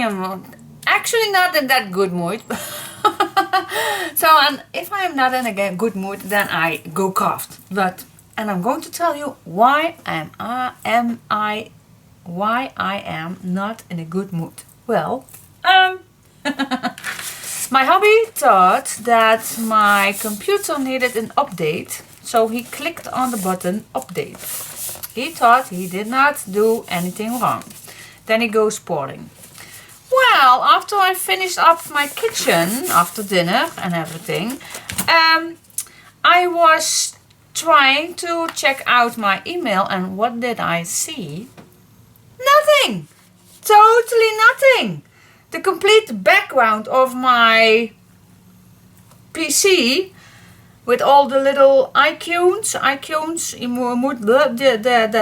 am actually not in that good mood. So, and if I am not in a good mood, then I go craft. And I'm going to tell you why I am not in a good mood. Well, my hubby thought that my computer needed an update, so he clicked on the button update. He thought he did not do anything wrong. Then he goes sporting. Well, after I finished up my kitchen, after dinner and everything, I was trying to check out my email, and what did I see? Nothing! Totally nothing! The complete background of my PC with all the little icons, that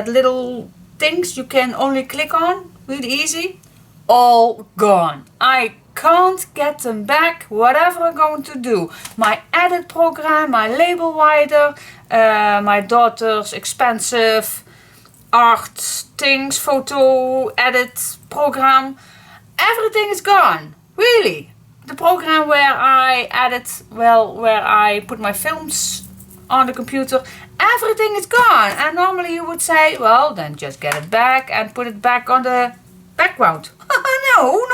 little things you can only click on, really easy, all gone. I can't get them back, whatever I'm going to do. My edit program, my label writer, my daughter's expensive art things, photo edit program, everything is gone, really. The program where I edit, where I put my films on the computer, everything is gone. And normally you would say, well, then just get it back and put it back on the background. No.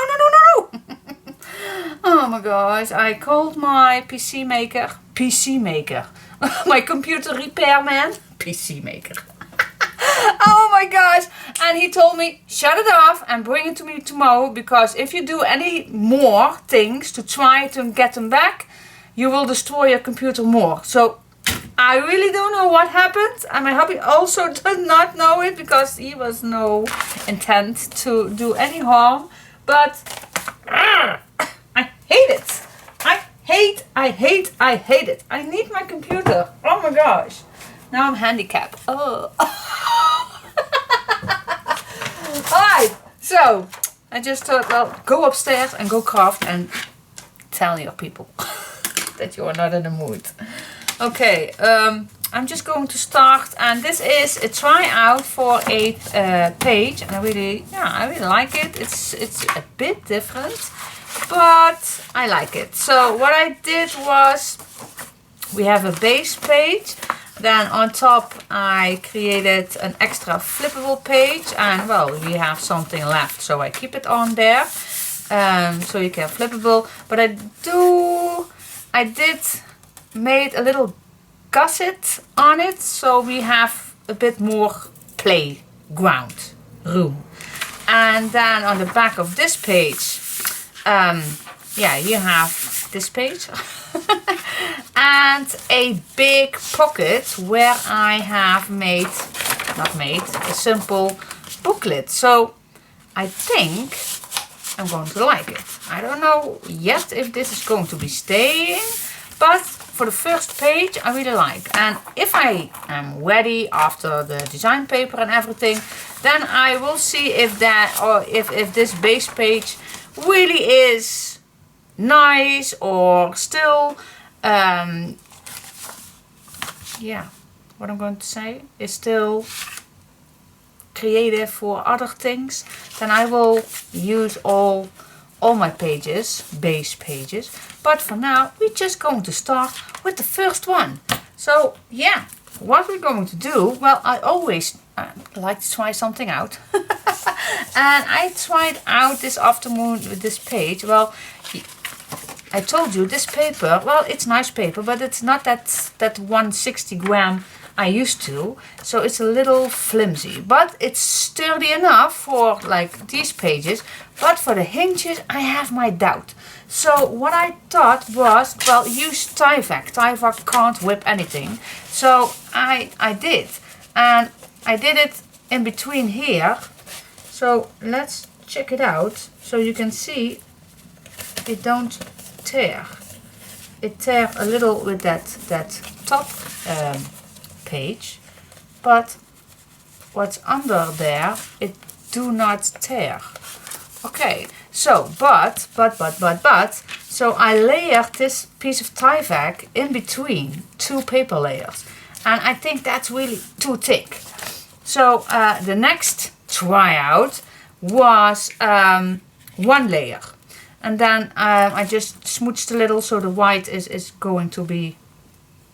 Oh my gosh, I called my PC maker, my computer repairman, PC maker. Oh my gosh, and he told me, shut it off and bring it to me tomorrow, because if you do any more things to try to get them back, you will destroy your computer more. So I really don't know what happened, and my hubby also does not know it, because he was no intent to do any harm. But I hate it. I hate it. I need my computer. Oh my gosh. Now I'm handicapped. Oh. Alright, so I just thought, well, go upstairs and go craft and tell your people that you are not in the mood. Okay, I'm just going to start, and this is a tryout for a page, and I really like it. It's a bit different, but I like it. So what I did was, we have a base page. Then on top I created an extra flippable page, and well, we have something left, so I keep it on there, so you can flippable. But I did made a little gusset on it, so we have a bit more playground room. And then on the back of this page, you have this page. And a big pocket where I have a simple booklet. So I think I'm going to like it. I don't know yet if this is going to be staying, but for the first page I really like. And if I am ready after the design paper and everything, then I will see if if this base page really is nice, or still what I'm going to say is still creative for other things. Then I will use all my pages, base pages. But for now, we're just going to start with the first one. So yeah, what we're going to do, well, I always like to try something out. And I tried out this afternoon with this page. Well, I told you this paper, well, it's nice paper, but it's not that 160 gram I used to. So it's a little flimsy, but it's sturdy enough for like these pages. But for the hinges, I have my doubt. So what I thought was, well, use Tyvek. Tyvek can't whip anything. So I did. And I did it in between here. So let's check it out. So you can see it don't tear. It tears a little with that top page, but what's under there, it do not tear. Okay, so but so I layered this piece of Tyvek in between two paper layers, and I think that's really too thick. So the next tryout was one layer. And then I just smooched a little so the white is going to be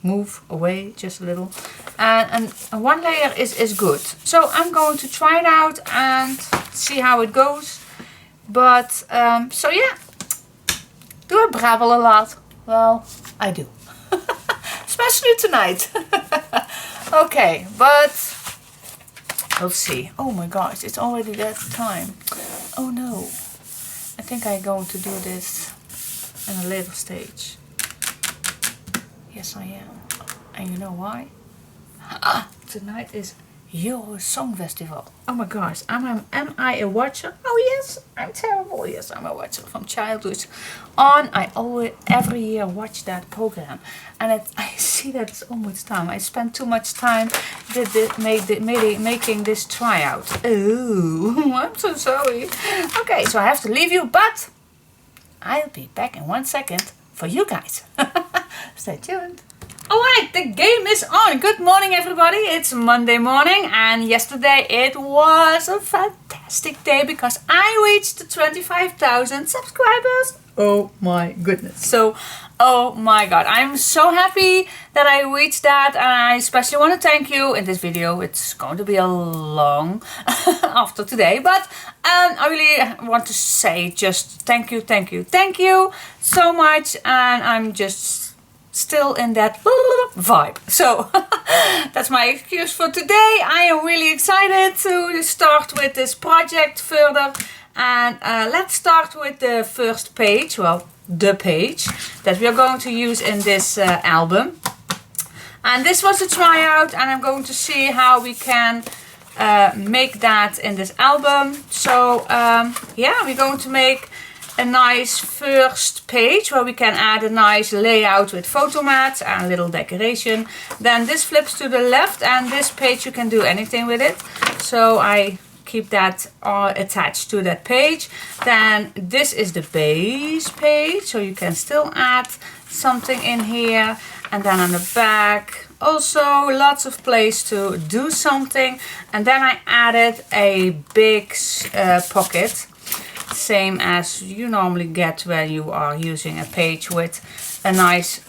move away just a little. And one layer is good. So I'm going to try it out and see how it goes. But, so yeah. Do I brabbel a lot? Well, I do. Especially tonight. Okay, but we'll see. Oh my gosh, it's already that time. Oh no. I think I'm going to do this in a later stage. Yes, I am. And you know why? Tonight is Euro Song Festival. Oh my gosh, am I a watcher? Oh yes, I'm terrible. Yes, I'm a watcher from childhood on. I always, every year, watch that program. And I see that it's almost time. I spent too much time making this tryout. Oh, I'm so sorry. Okay, so I have to leave you, but I'll be back in 1 second for you guys. Stay tuned. Alright, the game is on. Good morning everybody. It's Monday morning and yesterday it was a fantastic day because I reached the 25,000 subscribers. Oh my goodness. So, oh my god. I'm so happy that I reached that and I especially want to thank you in this video. It's going to be a long after today, but I really want to say just thank you so much, and I'm just still in that vibe. So that's my excuse for today. I am really excited to start with this project further, and let's start with the first page, well, the page that we are going to use in this album. And this was a tryout and I'm going to see how we can make that in this album. So yeah, we're going to make a nice first page where we can add a nice layout with photo mats and a little decoration. Then this flips to the left and this page you can do anything with it. So I keep that attached to that page. Then this is the base page, so you can still add something in here. And then on the back also lots of place to do something. And then I added a big pocket, same as you normally get when you are using a page with a nice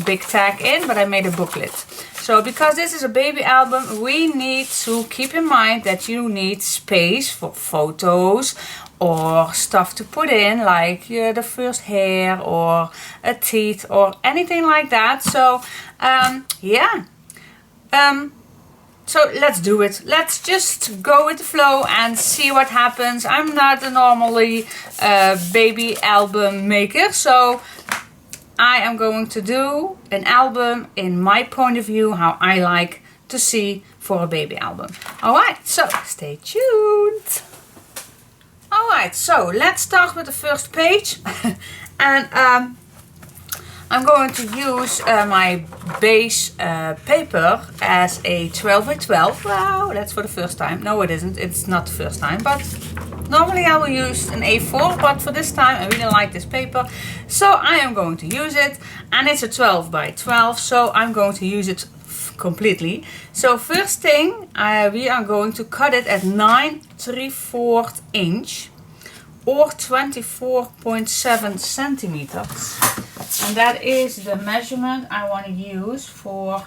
big tag in, but I made a booklet. So because this is a baby album, we need to keep in mind that you need space for photos or stuff to put in, like the first hair or a teeth or anything like that. So yeah. So let's do it. Let's just go with the flow and see what happens. I'm not a normally baby album maker, so I am going to do an album in my point of view, how I like to see for a baby album. Alright, so stay tuned. Alright, so let's start with the first page. And I'm going to use my base paper as a 12 by 12. Wow, that's for the first time. No, it isn't. It's not the first time, but normally I will use an A4, but for this time I really like this paper. So I am going to use it, and it's a 12 by 12, so I'm going to use it completely. So first thing, we are going to cut it at 9 3/4 inch or 24.7 centimeters. And that is the measurement I want to use for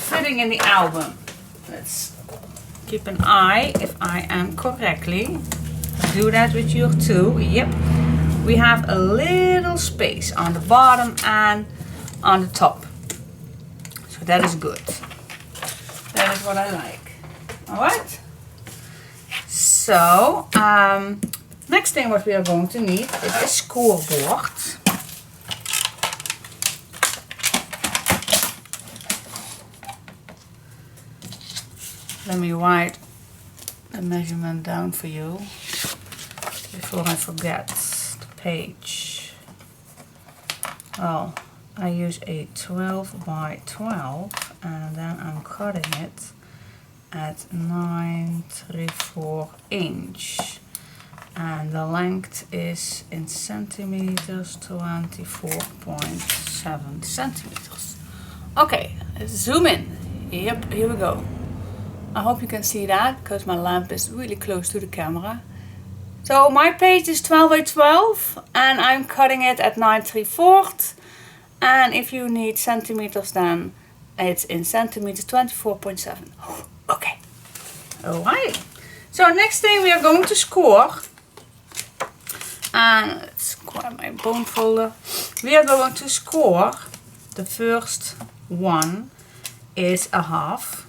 fitting in the album. Let's keep an eye if I am correctly. Do that with you too. Yep. We have a little space on the bottom and on the top. So that is good. That is what I like. Alright. So, next thing what we are going to need is a scoreboard. Let me write the measurement down for you before I forget the page. Well, I use a 12 by 12 and then I'm cutting it at 9 3/4 inch. And the length is in centimeters, 24.7 centimeters. Okay, let's zoom in. Yep, here we go. I hope you can see that because my lamp is really close to the camera. So my page is 12 by 12 and I'm cutting it at 9 3/4. And if you need centimeters, then it's in centimeters, 24.7. Okay. Alright. So next thing we are going to score. And let's grab my bone folder. We are going to score. The first one is a half.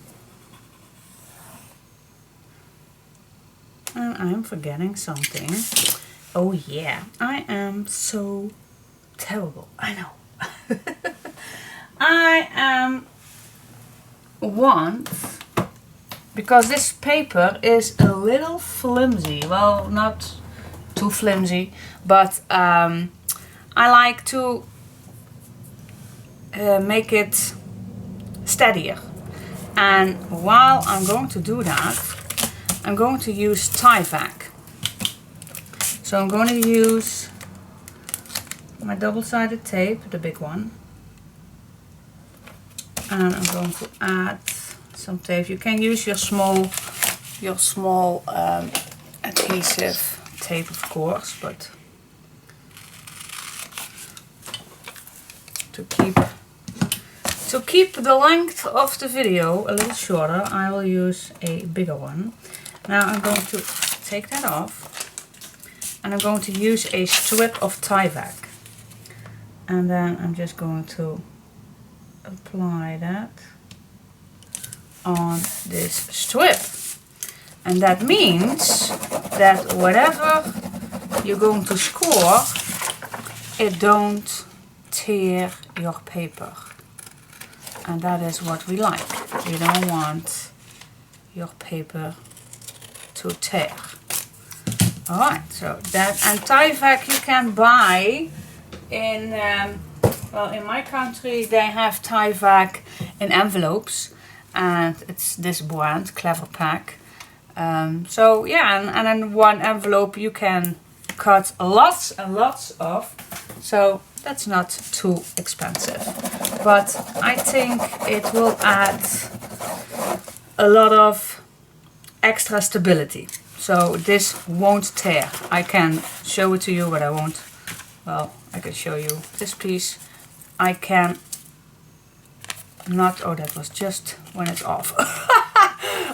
And I'm forgetting something. Oh yeah, I am so terrible. I know. I want, because this paper is a little flimsy. Well, not too flimsy, but I like to make it steadier. And while I'm going to do that, I'm going to use Tyvek. So I'm going to use my double-sided tape, the big one. And I'm going to add some tape. You can use your small adhesive tape, of course, but to keep the length of the video a little shorter, I will use a bigger one. Now I'm going to take that off and I'm going to use a strip of Tyvek. And then I'm just going to apply that on this strip. And that means that whatever you're going to score, it don't tear your paper. And that is what we like. We don't want your paper to tear. Alright, so that, and Tyvek you can buy in, well, in my country they have Tyvek in envelopes, and it's this brand, Clever Pack. So yeah, and in one envelope you can cut lots and lots of, so that's not too expensive. But I think it will add a lot of extra stability. So this won't tear. I can show it to you, but I won't. Well, I can show you this piece. I can not, oh, that was just when it's off.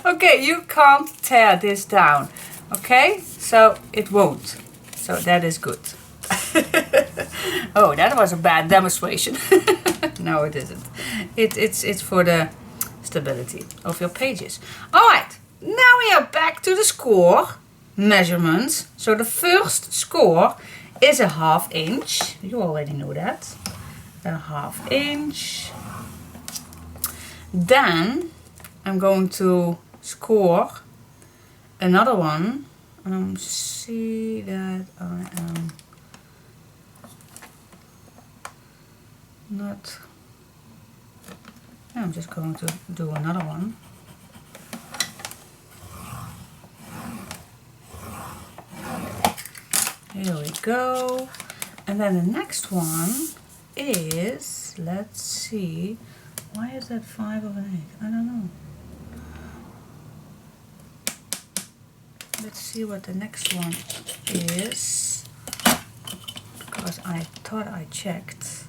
Okay, you can't tear this down. Okay, so it won't. So that is good. Oh, that was a bad demonstration. No, it isn't. It's for the stability of your pages. Alright, now we are back to the score measurements. So the first score is a 1/2 inch. You already know that. A 1/2 inch. Then I'm going to score another one. See that I am not. I'm just going to do another one. Here we go. And then the next one is, let's see, why is that 5 of an 8? I don't know. Let's see what the next one is, because I thought I checked.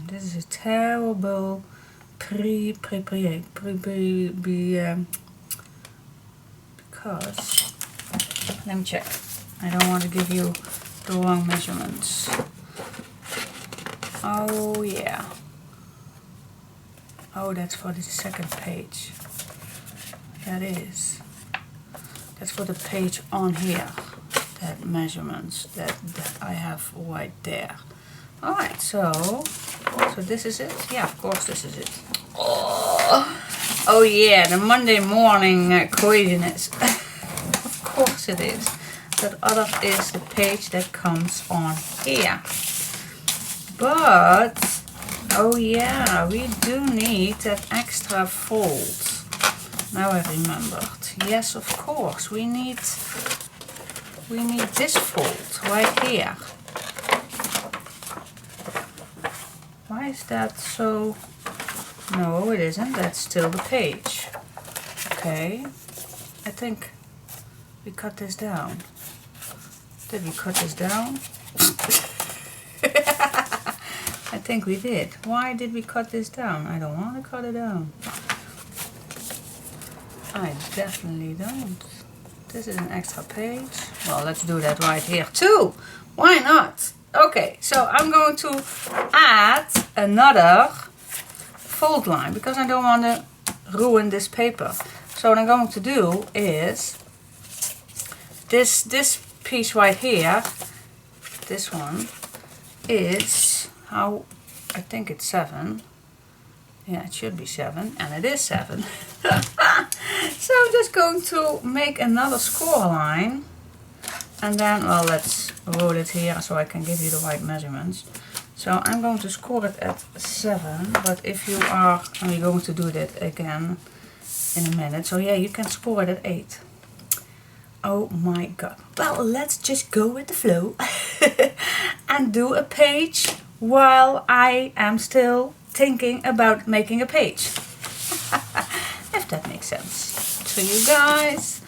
This is a terrible because, let me check. I don't want to give you the wrong measurements. Oh yeah. Oh, that's for the second page. That is. That's for the page on here. That measurements that I have right there. Alright, so this is it? Yeah, of course this is it. Oh yeah, the Monday morning craziness. Of course it is. That other is the page that comes on here. But, oh yeah, we do need that extra fold. Now I remembered. Yes, of course, we need this fold right here. Why is that so No, it isn't. That's still the page. Okay. I think we cut this down. Did we cut this down? I think we did. Why did we cut this down? I don't want to cut it down. I definitely don't. This is an extra page. Well, let's do that right here too. Why not? Okay, so I'm going to add another fold line because I don't want to ruin this paper. So what I'm going to do is this piece right here, this one, is how I think it's 7. Yeah, it should be 7, and it is 7. So I'm just going to make another score line, and then, well, let's roll it here so I can give you the right measurements. So I'm going to score it at 7, but if you are, and we're going to do that again in a minute, so yeah, you can score it at 8. Oh my god. Well, let's just go with the flow and do a page while I am still thinking about making a page. If that makes sense to you guys.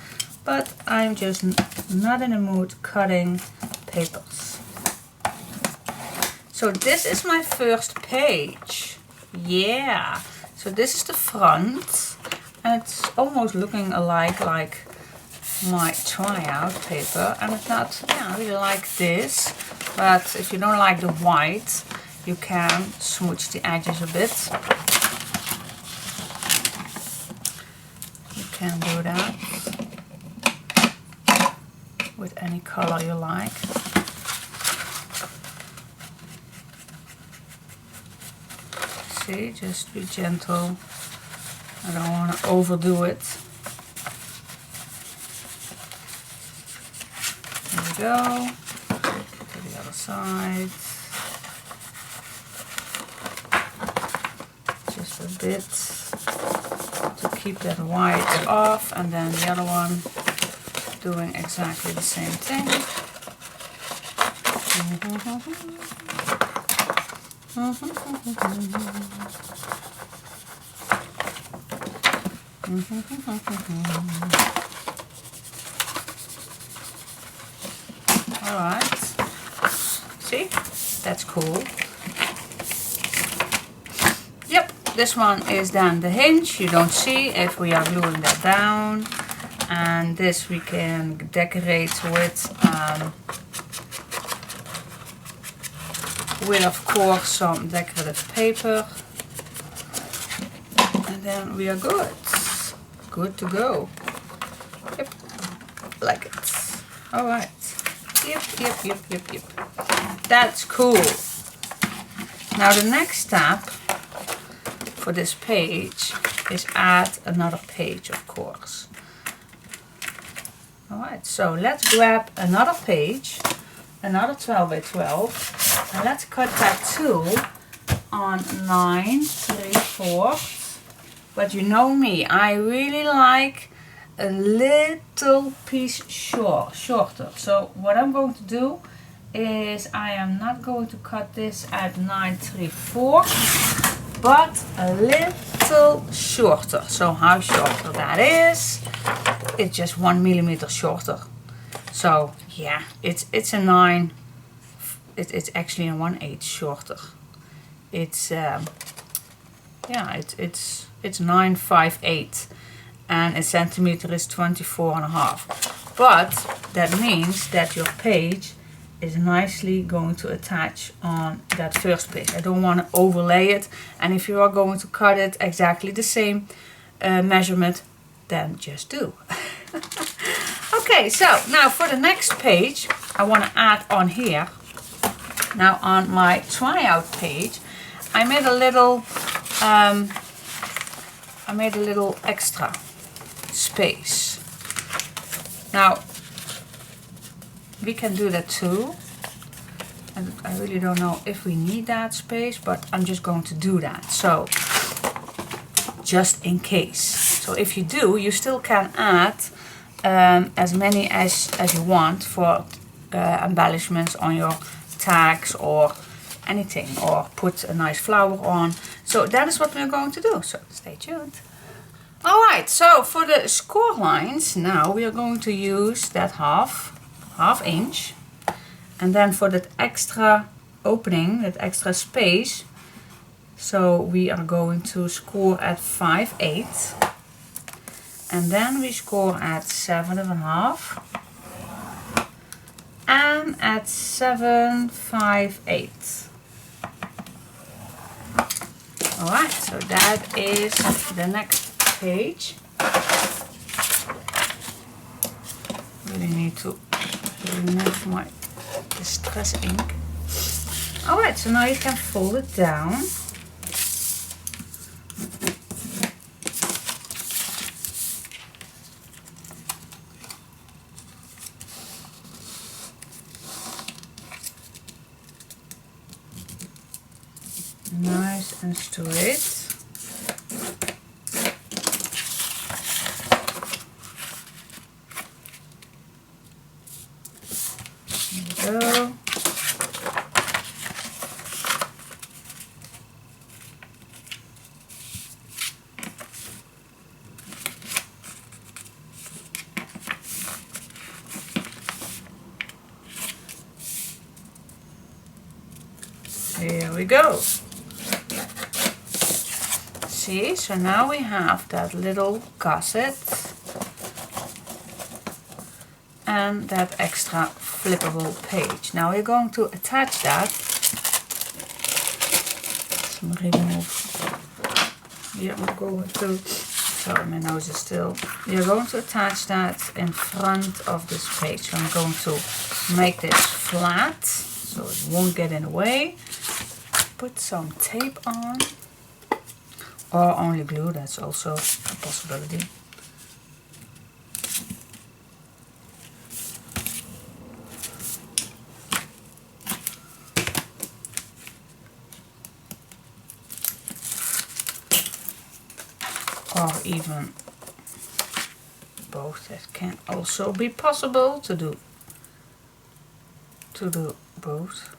But I'm just not in the mood cutting papers. So this is my first page. Yeah. So this is the front. And it's almost looking alike like my tryout paper, and it's not, yeah, I really like this, but if you don't like the white, you can smooch the edges a bit. You can do that with any color you like. See, just be gentle. I don't want to overdo it. There we go. To the other side. Just a bit to keep that white off, and then the other one doing exactly the same thing. Alright, see, that's cool. Yep, this one is then the hinge. You don't see if we are gluing that down. And this we can decorate with of course some decorative paper. And then we are good. Good to go. Yep, like it. Alright. Yep. That's cool. Now the next step for this page is add another page, of course. Alright, so let's grab another page, another 12 by 12, and let's cut that too on 9 3/4. But you know me, I really like a little piece shorter. So what I'm going to do is I am not going to cut this at 9 3/4, but a little shorter. So how shorter that is? It's just 1 millimeter shorter. So yeah, it's a 9. It's actually a 1/8 shorter. It's yeah, it's 9 5/8. And a centimeter is 24.5. But that means that your page is nicely going to attach on that first page. I don't want to overlay it, and if you are going to cut it exactly the same measurement, then just do. Okay, so now for the next page I want to add on here. Now on my tryout page I made a little extra space. Now we can do that too, and I really don't know if we need that space, but I'm just going to do that, so just in case. So if you do, you still can add as many as you want for embellishments on your tags or anything, or put a nice flower on. So that is what we're going to do, so stay tuned. Alright, so for the score lines now we are going to use that half inch, and then for that extra opening, that extra space, so we are going to score at 5/8, and then we score at 7.5 and at 7/5/8. Alright, so that is the next page. Really need to remove my distress ink. Alright, so now you can fold it down. Nice and straight. There we go. Here we go. See, so now we have that little gusset and that extra flippable page. Now we're going to attach that. Here I'm going to, sorry, my nose is still. We are going to attach that in front of this page. So I'm going to make this flat so it won't get in the way. Put some tape on. Or only glue, that's also a possibility. Or even both, that can also be possible to do both.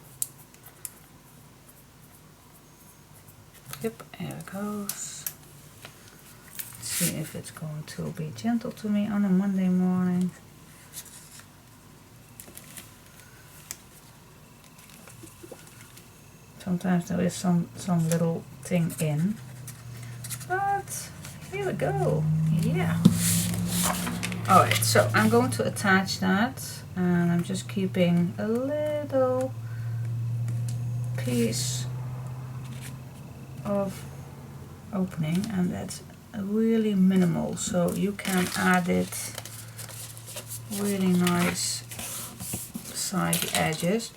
Yep, here it goes. Let's see if it's going to be gentle to me on a Monday morning. Sometimes there is some little thing in. But here we go. Yeah. Alright, so I'm going to attach that, and I'm just keeping a little piece of opening, and that's really minimal, so you can add it really nice beside the edges.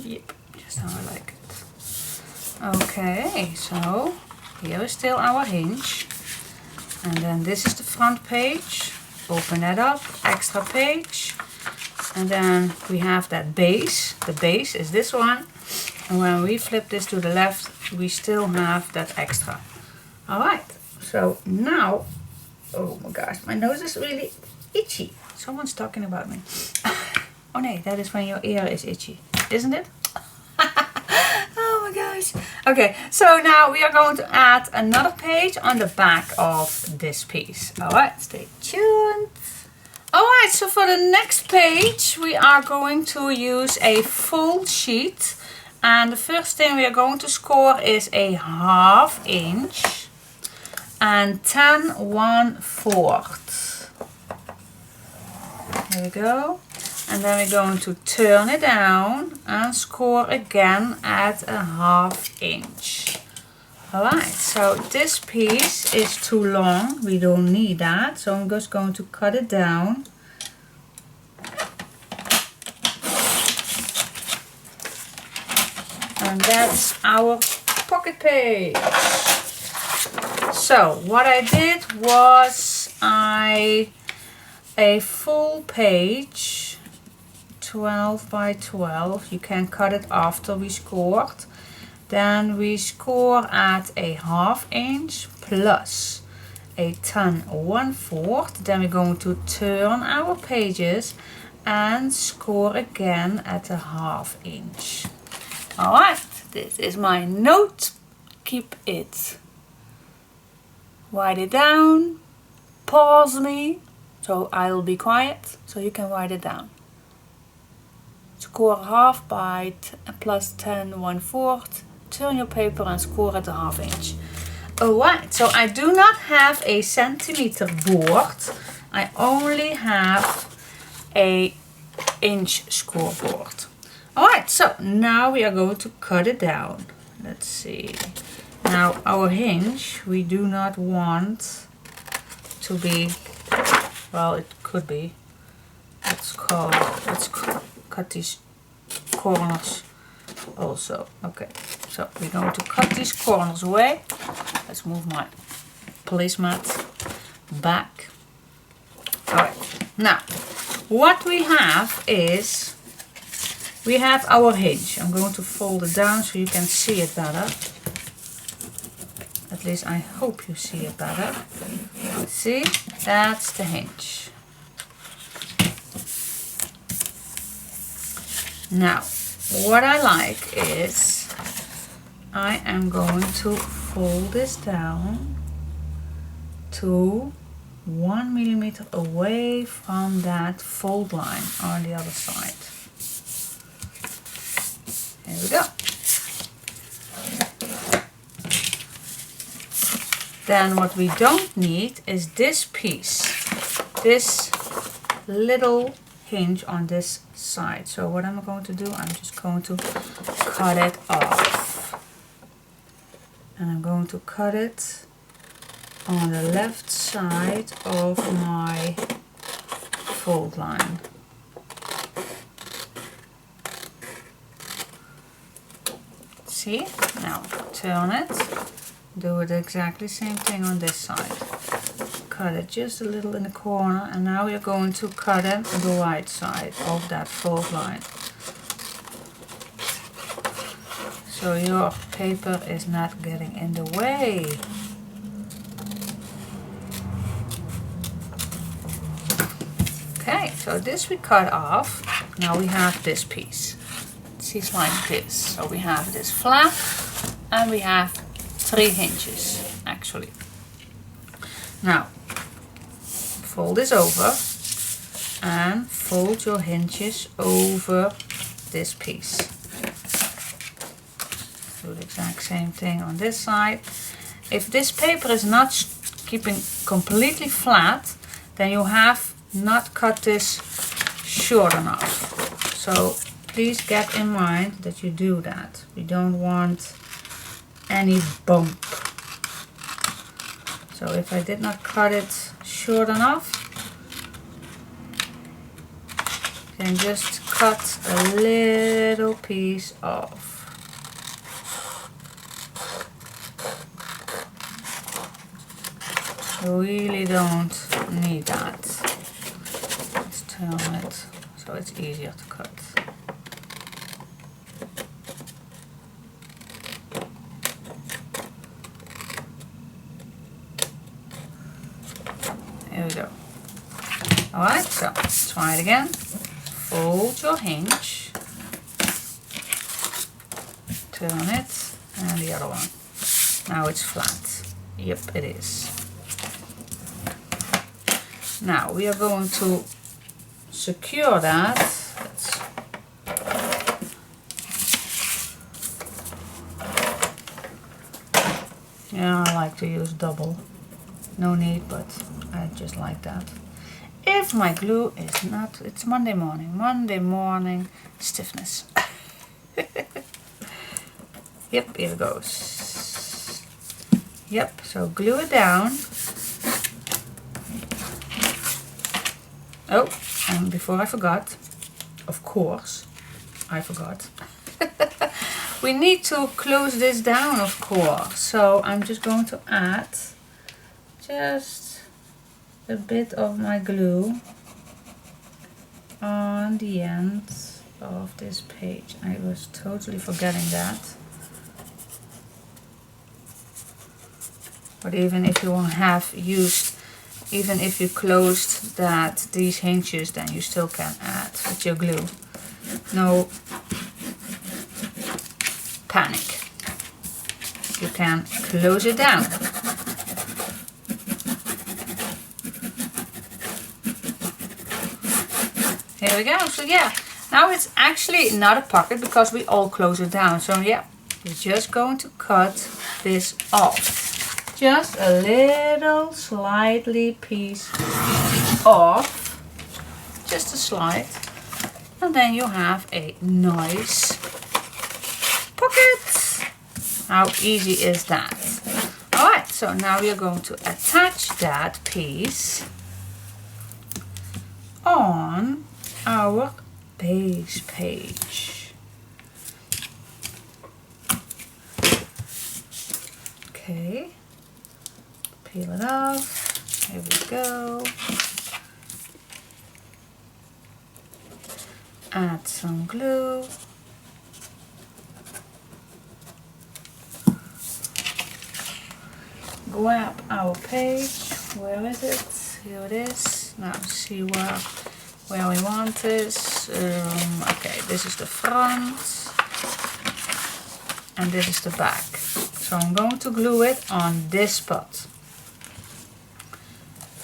Yep, just how I like it. Okay, so here is still our hinge, and then this is the front page. Open that up, extra page. And then we have that base. The base is this one. And when we flip this to the left, we still have that extra. Alright, so now, oh my gosh, my nose is really itchy. Someone's talking about me. Oh no, that is when your ear is itchy, isn't it? Oh my gosh. Okay, so now we are going to add another page on the back of this piece. Alright, stay tuned. Alright, so for the next page we are going to use a full sheet, and the first thing we are going to score is a 1/2 inch and 10/1/4. There we go. And then we're going to turn it down and score again at a 1/2 inch. Alright, so this piece is too long, we don't need that, so I'm just going to cut it down. And that's our pocket page. So what I did was a full page, 12 by 12, you can cut it after we scored. Then we score at a 1/2 inch plus a 10 1/4. Then we're going to turn our pages and score again at a 1/2 inch. Alright, this is my note. Keep it. Write it down. Pause me, so I'll be quiet, so you can write it down. Score 1/2 by plus 10 1/4. Turn your paper and score at a 1/2 inch. Alright, so I do not have a centimeter board. I only have a inch scoreboard. Alright, so now we are going to cut it down. Let's see. Now our hinge, we do not want to be, well, it could be. Let's cut these corners also. Okay, so we're going to cut these corners away. Let's move my placemat back. Alright, now what we have is, we have our hinge. I'm going to fold it down so you can see it better. At least I hope you see it better. See, that's the hinge. Now, what I like is, I am going to fold this down to 1 millimeter away from that fold line on the other side. There we go. Then what we don't need is this piece, this little hinge on this side. So what am I going to do? I'm just going to cut it off. And I'm going to cut it on the left side of my fold line. See? Now turn it. Do it exactly same thing on this side. Cut it just a little in the corner, and now we are going to cut it on the right side of that fold line. So your paper is not getting in the way. Okay, so this we cut off. Now we have this piece. It's like this. So we have this flap, and we have 3 hinges actually. Now fold this over and fold your hinges over this piece. Do the exact same thing on this side. If this paper is not keeping completely flat, then you have not cut this short enough. So please get in mind that you do that. We don't want any bump. So if I did not cut it short enough, then just cut a little piece off. You really don't need that. Let's turn it so it's easier to cut. There we go. Alright, so let's try it again. Fold your hinge, turn it, and the other one. Now it's flat. Yep, it is. Now we are going to secure that. Yeah, I like to use double. No need, but I just like that. If my glue is not, it's Monday morning stiffness. Yep, here it goes. Yep, so glue it down. Oh, and before I forgot, of course, I forgot. We need to close this down, of course. So I'm just going to add just a bit of my glue on the end of this page. I was totally forgetting that. But even if you have used, even if you closed these hinges, then you still can add with your glue. No panic. You can close it down. Here we go. So yeah, now it's actually not a pocket because we all close it down. So yeah, we're just going to cut this off. Just a little slightly piece off, just a slide, and then you have a nice pocket. How easy is that? Alright, so now we are going to attach that piece on our base page. Okay. Peel it off. Here we go. Add some glue. Grab our page. Where is it? Here it is. Now see where we want this. Okay, this is the front. And this is the back. So I'm going to glue it on this spot.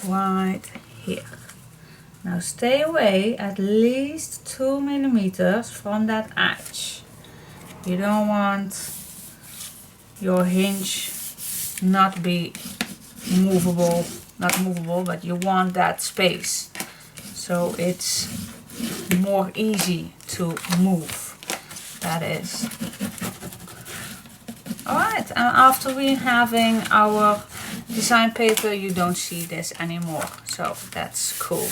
Right here. Now stay away at least 2 millimeters from that edge. You don't want your hinge not be movable, not movable, but you want that space so it's more easy to move. That is. Alright, and after we having our design paper, you don't see this anymore, so that's cool.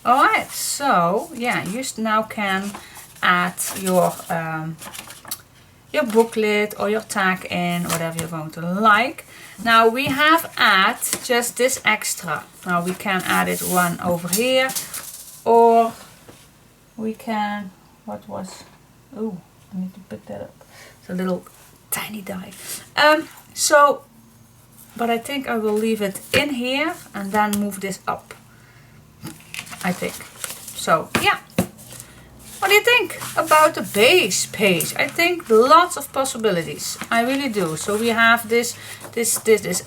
Alright, so yeah, you now can add your booklet or your tag in, whatever you're going to like. Now we have add just this extra. Now we can add it one over here, or we can, oh, I need to pick that up. It's a little tiny die. But I think I will leave it in here and then move this up. I think. So yeah. What do you think about the base page? I think lots of possibilities. I really do. So we have this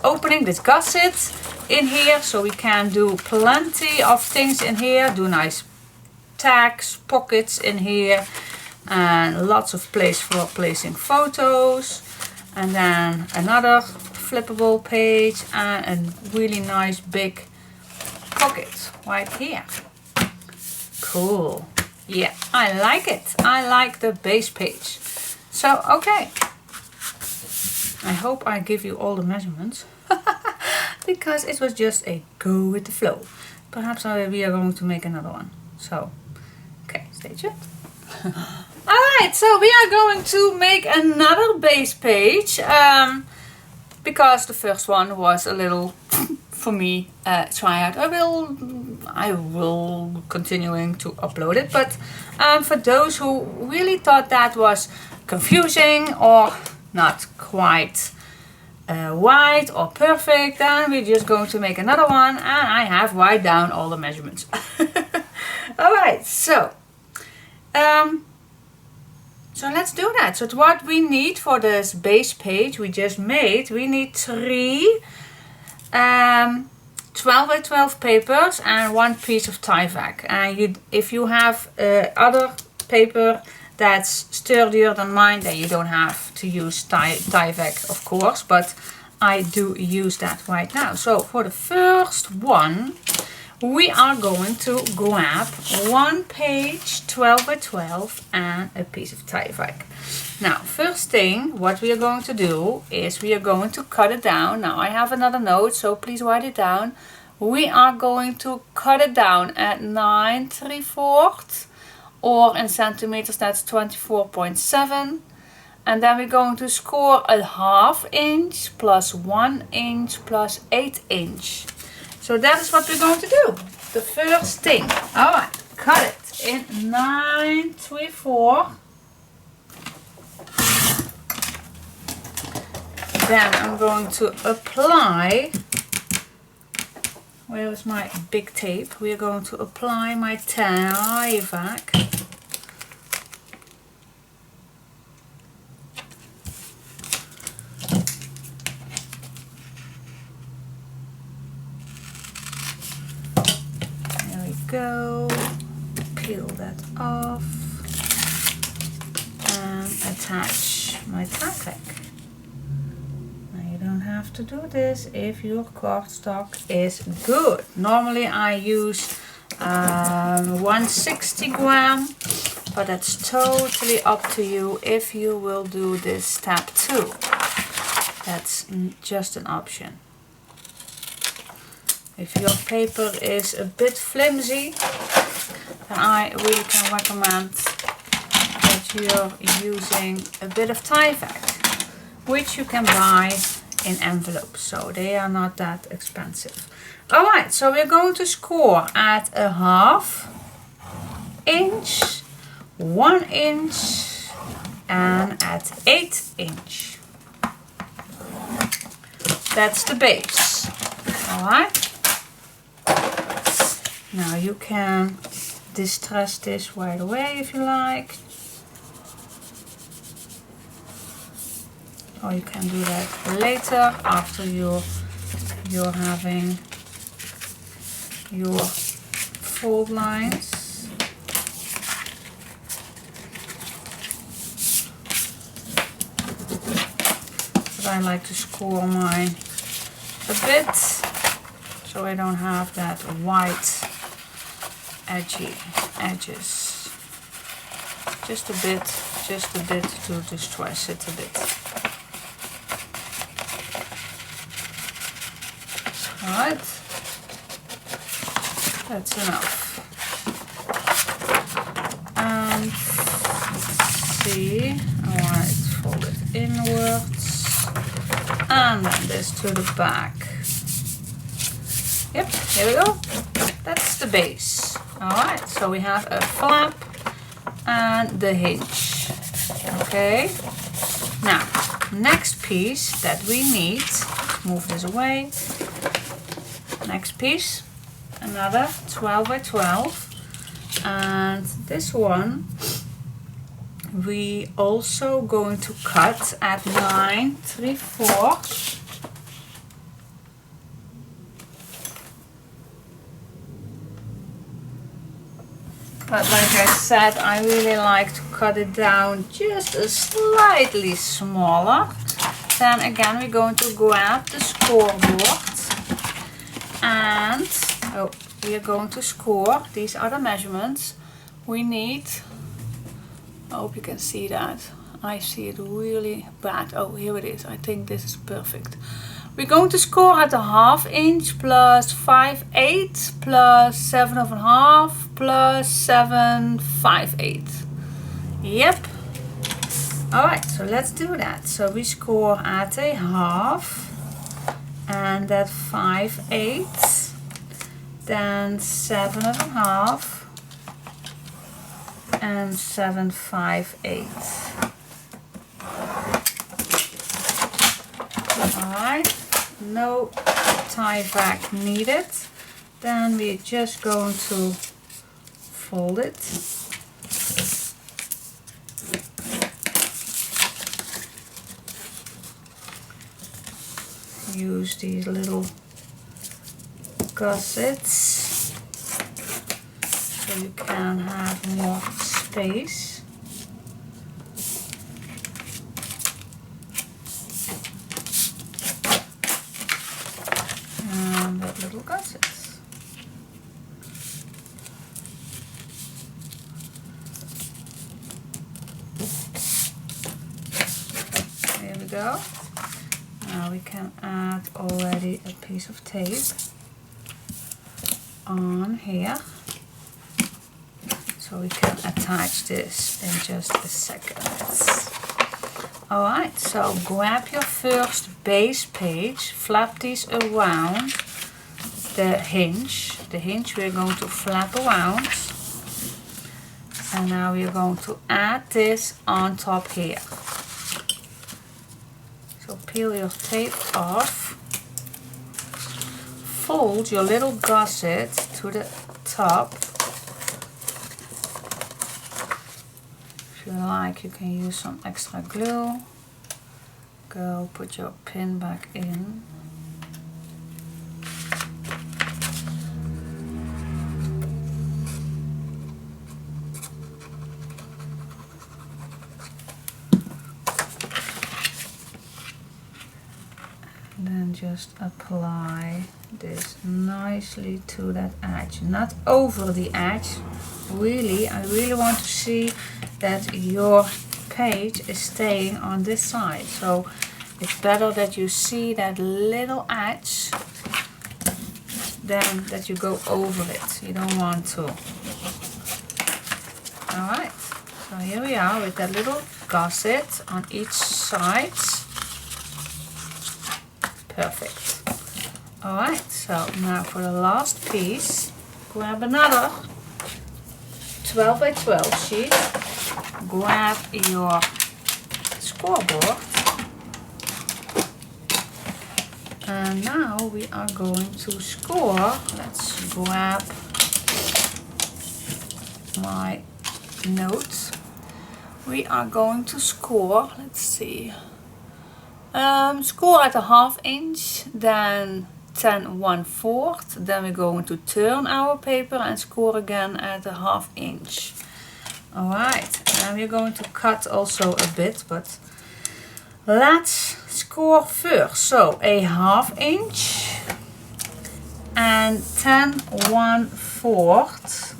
opening, this gusset in here. So we can do plenty of things in here. Do nice tags, pockets in here. And lots of place for placing photos. And then another flippable page. And a really nice big pocket right here. Cool. Yeah, I like it. I like the base page. So, okay. I hope I give you all the measurements. Because it was just a go with the flow. Perhaps we are going to make another one. So, okay, stay tuned. Alright, so we are going to make another base page. Because the first one was a little... for me, try out. I will continuing to upload it, but for those who really thought that was confusing or not quite white or perfect, then we're just going to make another one, and I have write down all the measurements. Alright, so let's do that. So what we need for this base page we just made, we need 3 12 by 12 papers and 1 piece of Tyvek. And if you have other paper that's sturdier than mine, then you don't have to use Tyvek, of course, but I do use that right now. So for the first one, we are going to grab 1 page 12 by 12 and a piece of Tyvek. Now, first thing, what we are going to do is we are going to cut it down. Now, I have another note, so please write it down. We are going to cut it down at 9 3/4, or in centimeters, that's 24.7. And then we're going to score a 1/2 inch plus 1 inch plus 8 inch. So that is what we're going to do. The first thing. Alright, cut it in 9 3/4. then I'm going to apply, where is my big tape? We are going to apply my tie back. There we go. Peel that off and attach my tie back. You don't have to do this if your cardstock is good. Normally I use 160 gram, but that's totally up to you if you will do this step too. That's just an option. If your paper is a bit flimsy, then I really can recommend that you're using a bit of Tyvek, which you can buy in envelopes, so they are not that expensive. Alright, so we're going to score at a 1/2 inch, 1 inch and at 8 inch. That's the base. Alright. Now you can distress this right away if you like. Or you can do that later after you're having your fold lines. But I like to score mine a bit so I don't have that white edges. Just a bit to distress it a bit. Alright, that's enough. And let's see, alright, fold it inwards and then this to the back. Yep, here we go. That's the base. Alright, so we have a flap and the hinge. Okay, now next piece that we need, move this away. Next piece, another 12 by 12, and this one we also going to cut at 9 3/4. But like I said, I really like to cut it down just a slightly smaller. Then again, we're going to grab the scoreboard. And we are going to score. These are the measurements we need. I hope you can see that. I see it really bad. Oh, here it is. I think this is perfect. We're going to score at a 1/2 inch plus 5/8 plus 7 1/2 plus 7 5/8. Yep. Alright, so let's do that. So we score at a 1/2. And that 5/8, then 7 1/2 and 7 5/8. Alright, no tie back needed. Then we're just going to fold it. Use these little gussets so you can have more space. And the little gussets. There we go. Now we can add already a piece of tape on here, so we can attach this in just a second. Alright, so grab your first base page, flap these around the hinge. The hinge we're going to flap around, and now we're going to add this on top here. So peel your tape off. Fold your little gusset to the top. If you like, you can use some extra glue. Go put your pin back in. Then just apply this nicely to that edge, not over the edge. Really, I really want to see that your page is staying on this side. So it's better that you see that little edge than that you go over it. You don't want to. Alright, so here we are with that little gusset on each side. Perfect. Alright, so now for the last piece, grab another 12 by 12 sheet, grab your scoreboard, and now we are going to score. Let's grab my notes. We are going to score, let's see, score at a 1/2 inch, then 10 1/4, then we're going to turn our paper and score again at a 1/2 inch. Alright, and we're going to cut also a bit, but let's score first. So a 1/2 inch and 10 1/4.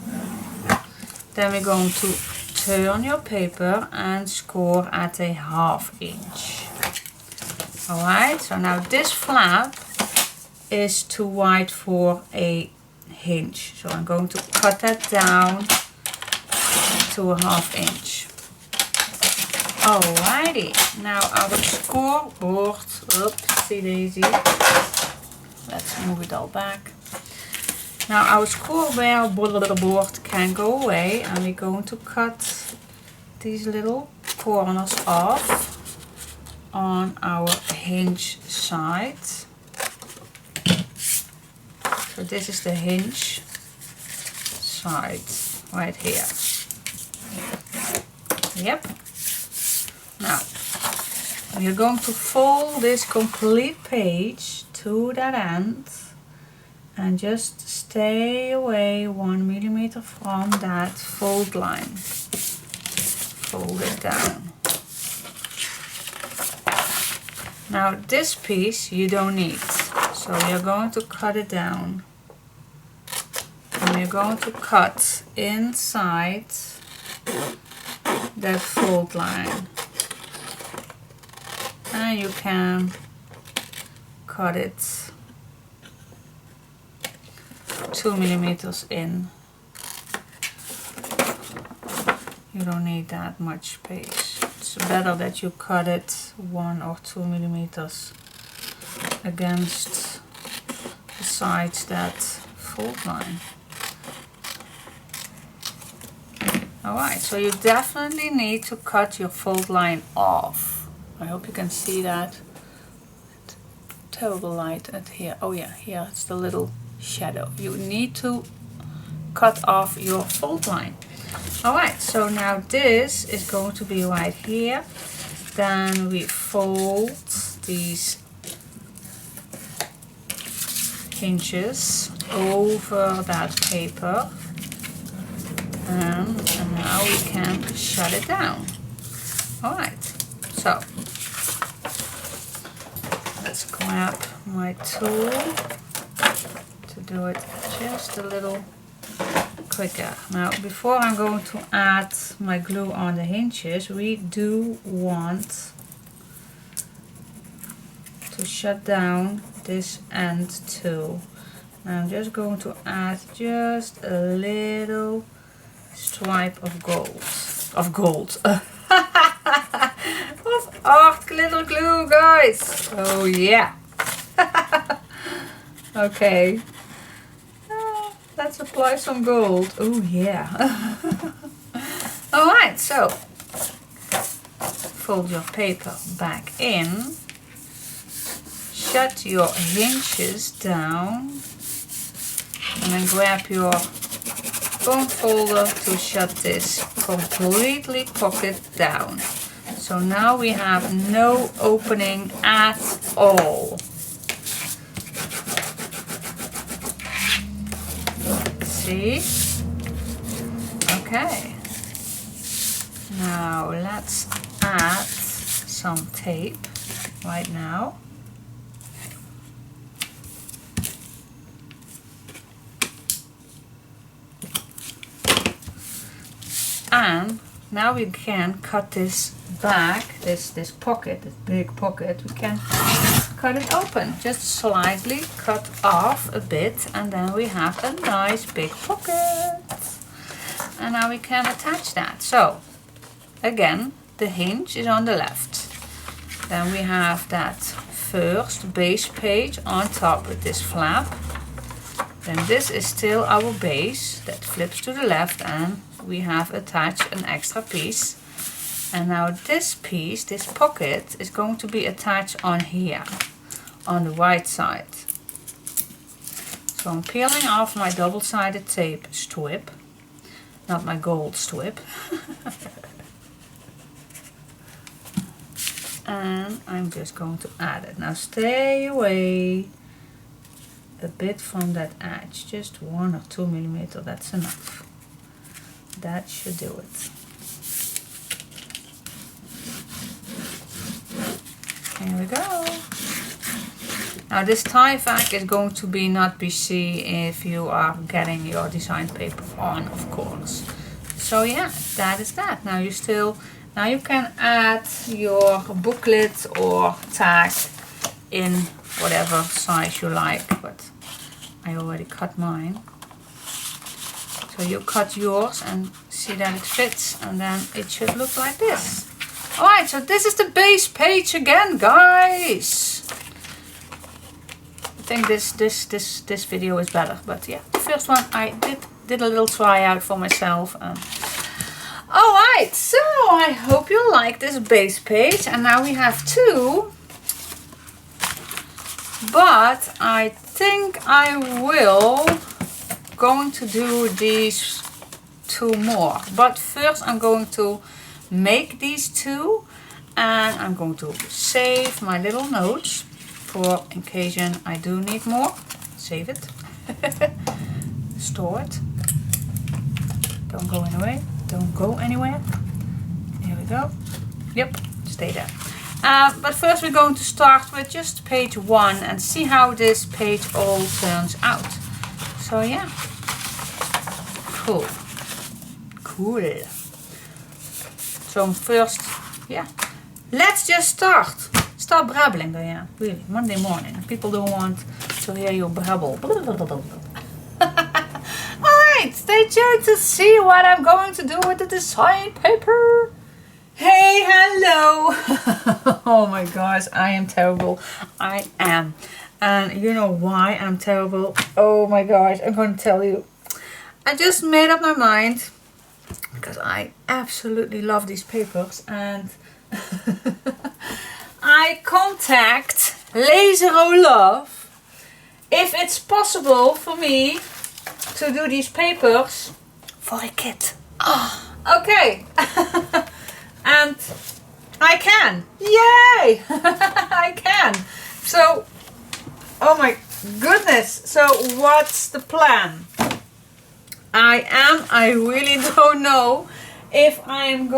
Then we're going to turn your paper and score at a 1/2 inch. Alright, so now this flap is too wide for a hinge. So I'm going to cut that down to a 1/2 inch. Alrighty, now our scoreboard, oopsie daisy. Let's move it all back. Now our scoreboard can go away, and we're going to cut these little corners off on our hinge side. So this is the hinge side right here. Yep. Now we are going to fold this complete page to that end and just stay away 1 millimeter from that fold line. Fold it down. Now this piece you don't need, so you're going to cut it down. And you're going to cut inside that fold line. And you can cut it 2 millimeters in. You don't need that much space. It's better that you cut it 1 or 2 millimeters against besides that fold line. Alright, so you definitely need to cut your fold line off. I hope you can see that. Terrible light at here. Oh yeah, here it's the little shadow. You need to cut off your fold line. Alright, so now this is going to be right here. Then we fold these hinges over that paper. And now we can shut it down. Alright, so let's grab my tool to do it just a little quicker. Now before I'm going to add my glue on the hinges, we do want to shut down this end too. Now I'm just going to add just a little stripe of gold. Of arc little glue, guys. Oh yeah. Okay. Let's apply some gold. Oh yeah. Alright, so fold your paper back in. shut your hinges down. And then grab your bone folder to shut this completely pocket down. So now we have no opening at all. See? Okay. Now let's add some tape right now. And now we can cut this back, this pocket, this big pocket, we can cut it open. Just slightly cut off a bit, and then we have a nice big pocket. And now we can attach that. So again, the hinge is on the left. Then we have that first base page on top with this flap. Then this is still our base that flips to the left, and we have attached an extra piece. And now this piece, this pocket, is going to be attached on here, on the right side. So I'm peeling off my double-sided tape strip, not my gold strip. And I'm just going to add it. Now stay away a bit from that edge, just 1 or 2 millimeters, that's enough. That should do it. Here we go. Now this tie back is going to be not BC if you are getting your design paper on, of course. So yeah, that is that. Now you can add your booklet or tag in whatever size you like, but I already cut mine. So you cut yours and see that it fits, and then it should look like this. Alright, so this is the base page again, guys. I think this video is better, but yeah, the first one I did a little tryout for myself. Alright, so I hope you like this base page, and now we have 2. But I think I will going to do these 2 more. But first I'm going to make these 2, and I'm going to save my little notes for occasion I do need more. Save it. Store it. Don't go anywhere. Don't go anywhere. Here we go. Yep, stay there. But first we're going to start with just page 1 and see how this page all turns out. So yeah. Cool. Cool. So first, yeah. Let's just start. Start brabbling, Diane. Really, Monday morning. People don't want to hear you babble. Alright, stay tuned to see what I'm going to do with the design paper. Hey, hello. Oh my gosh, I am terrible. I am. And you know why I'm terrible? Oh my gosh, I'm going to tell you. I just made up my mind, because I absolutely love these papers, and I contact LASEROWELOVE if it's possible for me to do these papers for a kit. Oh, okay. And I can. Yay! I can. So, oh my goodness. So what's the plan? I really don't know if I'm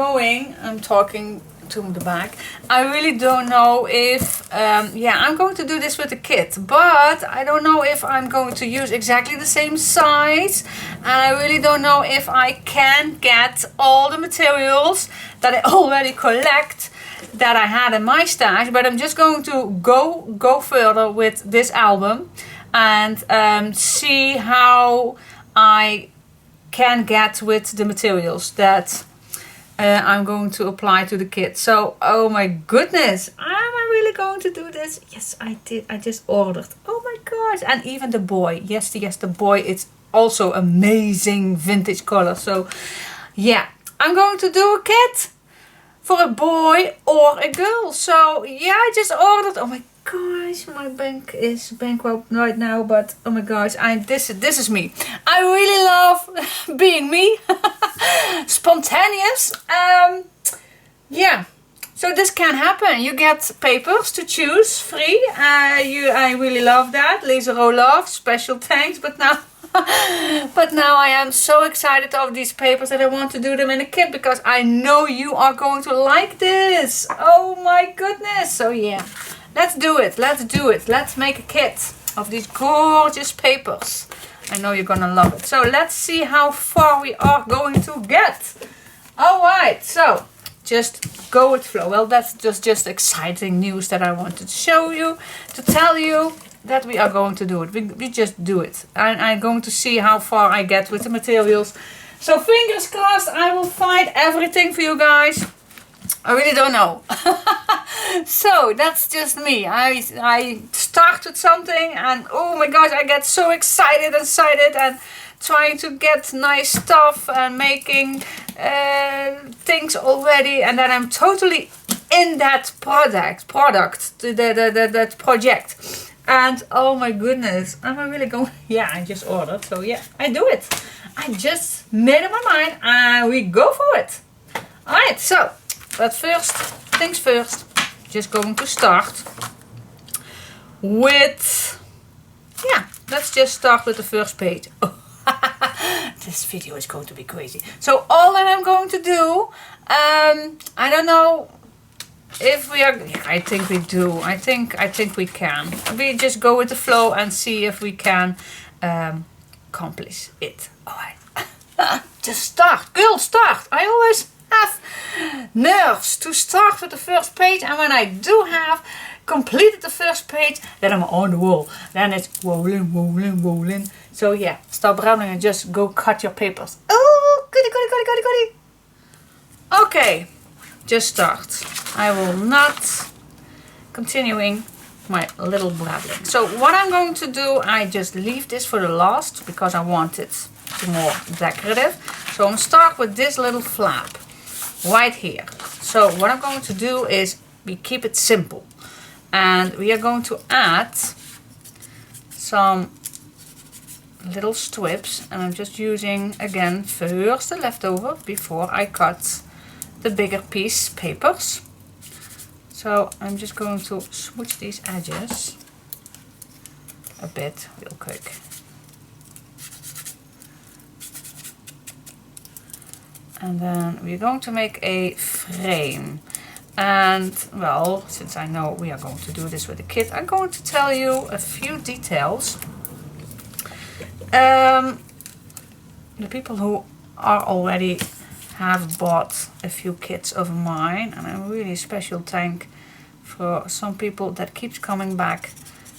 talking to the back. I really don't know if, yeah, I'm going to do this with the kit, but I don't know if I'm going to use exactly the same size, and I really don't know if I can get all the materials that I already collect that I had in my stash, but I'm just going to go further with this album and see how I can get with the materials that I'm going to apply to the kit. So, oh my goodness, am I really going to do this? Yes, I did. I just ordered. Oh my gosh. And even the boy. Yes, the boy. It's also amazing vintage color. So, yeah, I'm going to do a kit for a boy or a girl. So, yeah, I just ordered. Oh my gosh, my bank is bankrupt right now, but oh my gosh, this is me. I really love being me. Spontaneous. Yeah. So this can happen. You get papers to choose free. I really love that. LASEROWELOVE, special thanks. But now I am so excited of these papers that I want to do them in a kit, because I know you are going to like this. Oh my goodness. So yeah, let's do it. Let's do it. Let's make a kit of these gorgeous papers. I know you're gonna love it. So let's see how far we are going to get. Alright, so just go with flow. Well, that's just exciting news that I wanted to show you, to tell you that we are going to do it. We just do it. And I'm going to see how far I get with the materials. So fingers crossed I will find everything for you guys. I really don't know. So that's just me. I start with something and oh my gosh, I get so excited and trying to get nice stuff and making things already, and then I'm totally in that that project. And oh my goodness, am I really going? Yeah, I just ordered, so yeah, I do it. I just made up my mind and we go for it. Alright, so, but first things first, just going to start with, yeah, let's just start with the first page. This video is going to be crazy. So all that I'm going to do, I don't know if we are, yeah, I think we do. I think we can. We just go with the flow and see if we can accomplish it. Alright. Just start. Girl, start. I always have nerves to start with the first page, and when I do have completed the first page, then I'm on the wall. Then it's rolling. So yeah, stop rambling and just go cut your papers. Oh, goody. Okay, just start. I will not continuing my little blabbling. So what I'm going to do, I just leave this for the last because I want it more decorative. So I'm going to start with this little flap right here. So what I'm going to do is we keep it simple. And we are going to add some little strips, and I'm just using again first the leftover before I cut the bigger piece papers. So I'm just going to smooch these edges a bit real quick. And then we're going to make a frame. And well, since I know we are going to do this with the kit, I'm going to tell you a few details. The people who are already have bought a few kits of mine, and I'm really special thank for some people that keeps coming back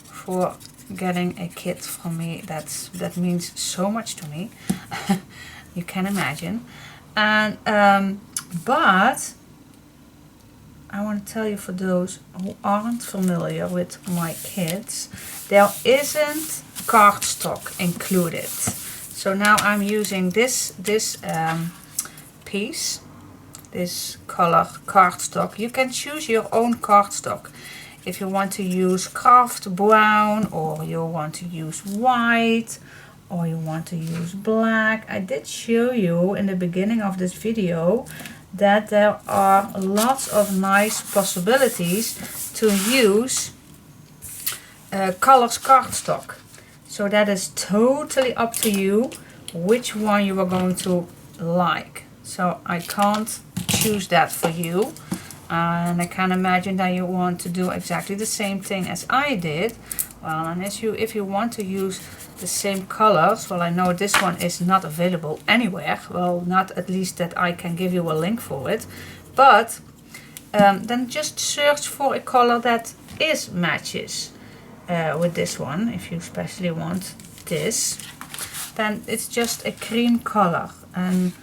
for getting a kit from me. That means so much to me. You can imagine. And but I want to tell you, for those who aren't familiar with my kits, there isn't cardstock included. So now I'm using this piece, this color cardstock. You can choose your own cardstock. If you want to use craft brown, or you want to use white, or you want to use black. I did show you in the beginning of this video that there are lots of nice possibilities to use colors cardstock. So that is totally up to you which one you are going to like. So I can't choose that for you. And I can imagine that you want to do exactly the same thing as I did. Well, and if you want to use the same colors, well, I know this one is not available anywhere. Well, not at least that I can give you a link for it. But then just search for a color that matches with this one. If you especially want this, then it's just a cream color. And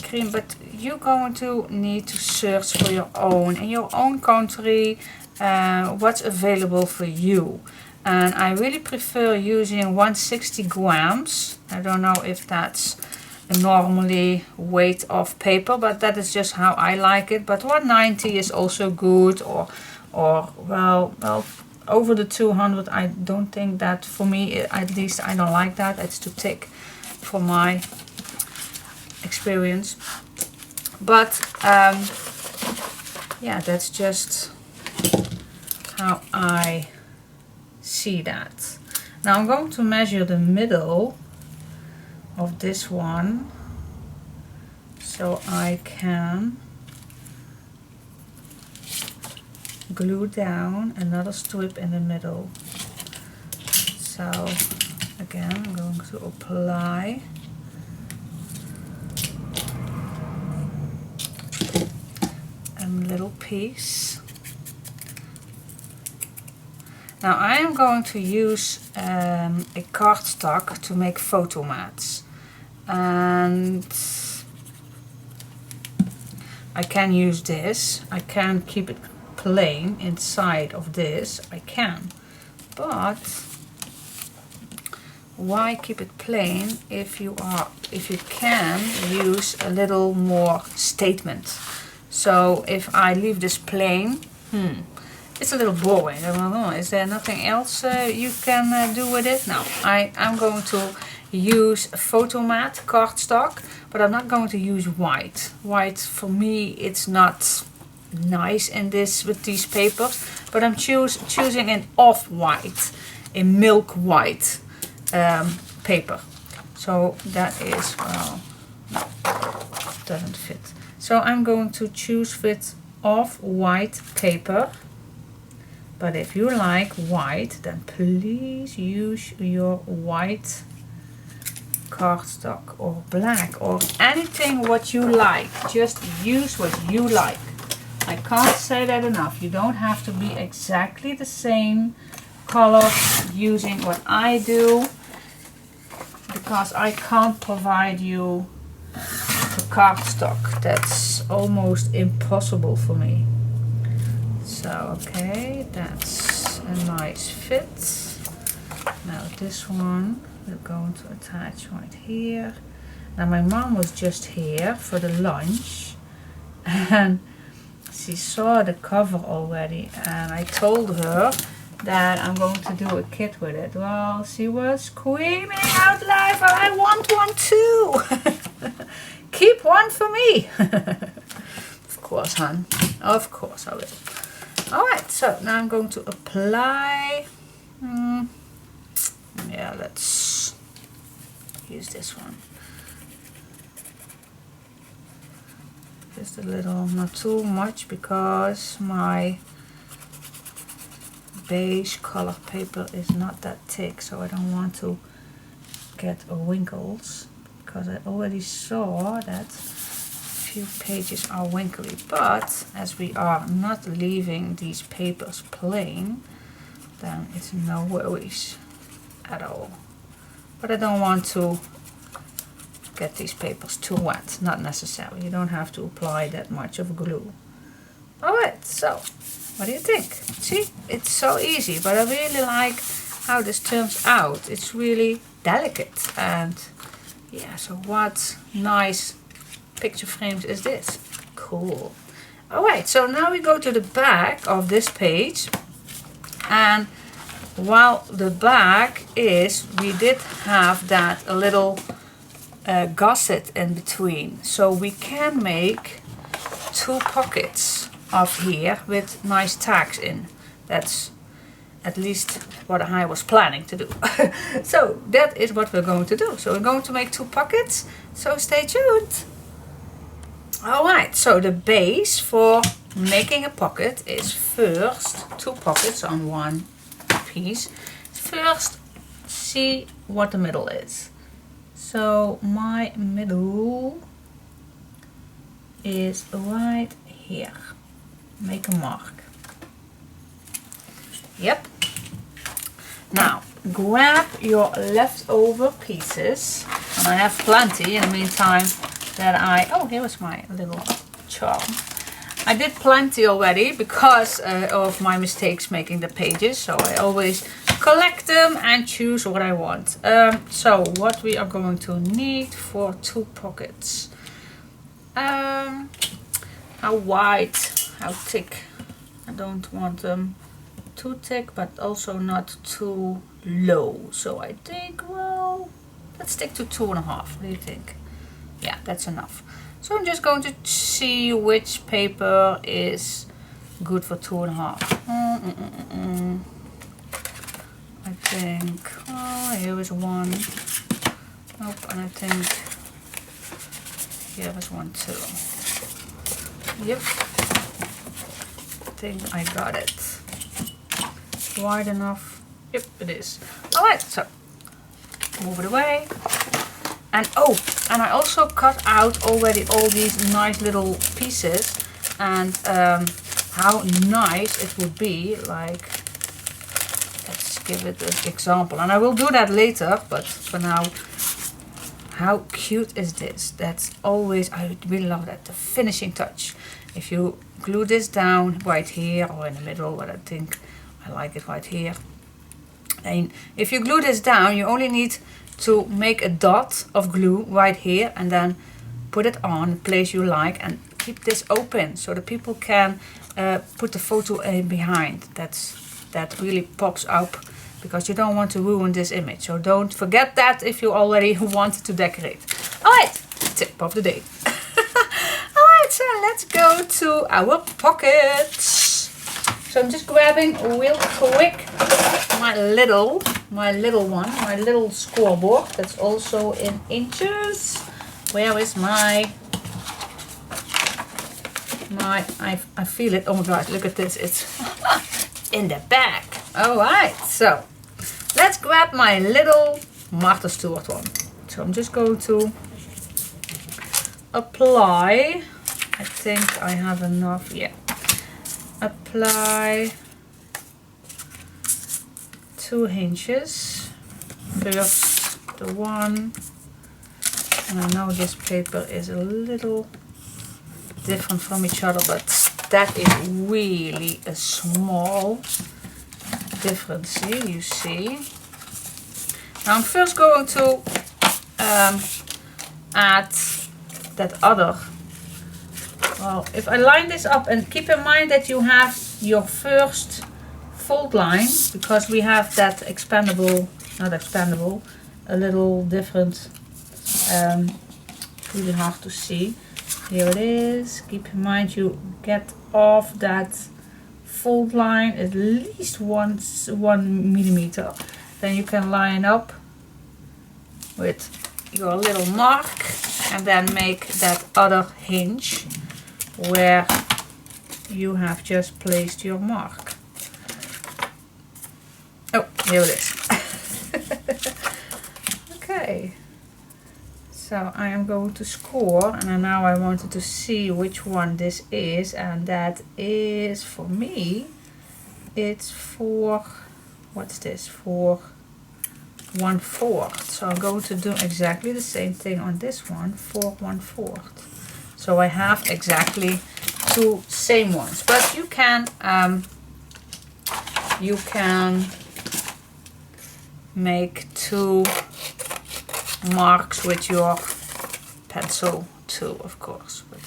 cream, but you're going to need to search for your own in your own country, what's available for you. And I really prefer using 160 grams. I don't know if that's a normally weight of paper, but that is just how I like it. But 190 is also good, or or well, over the 200. I don't think that, for me at least, I don't like that. It's too thick for my experience. But yeah, that's just how I see that. Now I'm going to measure the middle of this one so I can glue down another strip in the middle. So again, I'm going to apply a little piece. Now I am going to use a cardstock to make photo mats, and I can use this. I can keep it plain inside of this, I can, but why keep it plain if you can use a little more statement? So if I leave this plain, it's a little boring. I don't know, is there nothing else you can do with it? No, I'm going to use a photo mat cardstock, but I'm not going to use white. White, for me, it's not nice in this with these papers, but I'm choosing an off-white, a milk white paper. So that is, well, no, doesn't fit. So I'm going to choose with off-white paper. But if you like white, then please use your white cardstock or black or anything what you like. Just use what you like. I can't say that enough. You don't have to be exactly the same color using what I do, because I can't provide you the cardstock. That's almost impossible for me. So, okay, that's a nice fit. Now this one we're going to attach right here. Now my mom was just here for the lunch and she saw the cover already, and I told her that I'm going to do a kit with it. Well, she was screaming out loud, I want one too! Keep one for me! Of course, hon. Of course I will. Alright, so now I'm going to apply, yeah, let's use this one. Just a little, not too much, because my beige color paper is not that thick, so I don't want to get wrinkles, because I already saw that few pages are wrinkly. But as we are not leaving these papers plain, then it's no worries at all. But I don't want to get these papers too wet, not necessary. You don't have to apply that much of glue. Alright, so what do you think? See, it's so easy, but I really like how this turns out. It's really delicate, and yeah, so what nice picture frames is this? Cool. Alright, so now we go to the back of this page, and while the back is, we did have that a little gusset in between, so we can make two pockets of here with nice tags in. That's at least what I was planning to do. So that is what we're going to do. So we're going to make two pockets, so stay tuned. Alright, so the base for making a pocket is first two pockets on one piece. First, see what the middle is. So my middle is right here. Make a mark. Yep. Now grab your leftover pieces, and I have plenty in the meantime that oh, here was my little charm. I did plenty already because of my mistakes making the pages, so I always collect them and choose what I want. So what we are going to need for two pockets. How wide, how thick I don't want them too thick, but also not too low. So I think, well, let's stick to 2.5. What do you think? Yeah, that's enough. So I'm just going to see which paper is good for 2.5. I think, oh, here is one. Nope, and I think here is one too. Yep, I think I got it. Wide enough? Yep, it is. Alright, so move it away. And oh, and I also cut out already all these nice little pieces, and how nice it would be, like, let's give it an example, and I will do that later, but for now, how cute is this? That's always, I really love that, the finishing touch. If you glue this down right here or in the middle, but I think I like it right here. And if you glue this down, you only need to make a dot of glue right here and then put it on the place you like and keep this open so that people can put the photo in behind. That really pops up, because you don't want to ruin this image. So don't forget that if you already want to decorate. Alright, tip of the day. Alright, so let's go to our pockets. So I'm just grabbing real quick my little one, my little scoreboard. That's also in inches. Where is my I feel it. Oh my god, look at this. It's in the back. Alright, so let's grab my little Martha Stewart one. So I'm just going to apply. I think I have enough. Yeah. Apply 2 hinges. First the one. And I know this paper is a little different from each other, but that is really a small difference, you see. Now I'm first going to add that other. Well, if I line this up, and keep in mind that you have your first fold line, because we have that expandable, not expandable, a little different, really hard to see. Here it is. Keep in mind you get off that fold line at least 1 millimeter. Then you can line up with your little mark and then make that other hinge where you have just placed your mark. Oh, here it is. Okay. So I am going to score, and now I wanted to see which one this is, and that is, for me, it's for, what's this, for 1/4. So I'm going to do exactly the same thing on this one for 1/4. So I have exactly 2 same ones, but you can make 2 marks with your pencil too, of course. But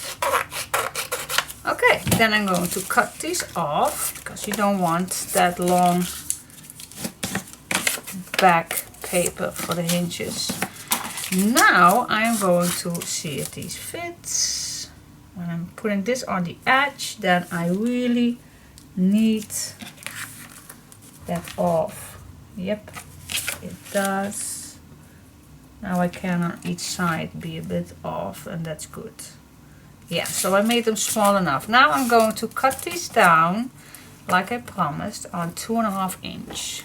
okay, then I'm going to cut these off, because you don't want that long back paper for the hinges. Now I'm going to see if these fit. When I'm putting this on the edge, then I really need that off. Yep, it does. Now I can on each side be a bit off, and that's good. Yeah, so I made them small enough. Now I'm going to cut these down, like I promised, on 2.5 inch.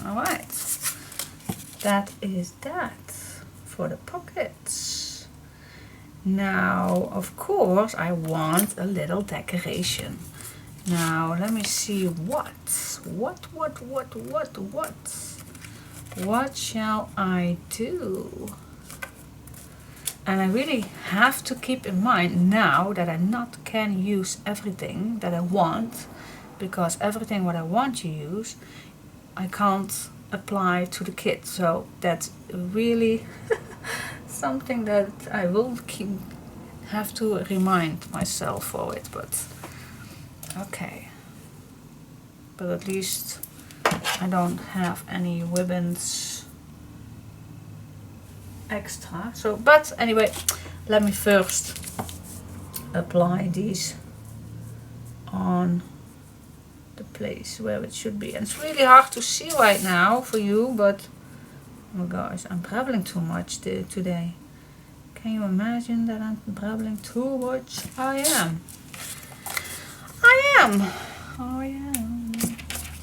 Alright, that is that for the pockets. Now, of course, I want a little decoration. Now, let me see what shall I do? And I really have to keep in mind now that I not can use everything that I want, because everything what I want to use I can't apply to the kit, so that's really something that I will have to remind myself for it, but okay. But at least I don't have any ribbons extra. So, but anyway, let me first apply these on the place where it should be. And it's really hard to see right now for you, but oh gosh, I'm babbling too much today. Can you imagine that I'm babbling too much? I am.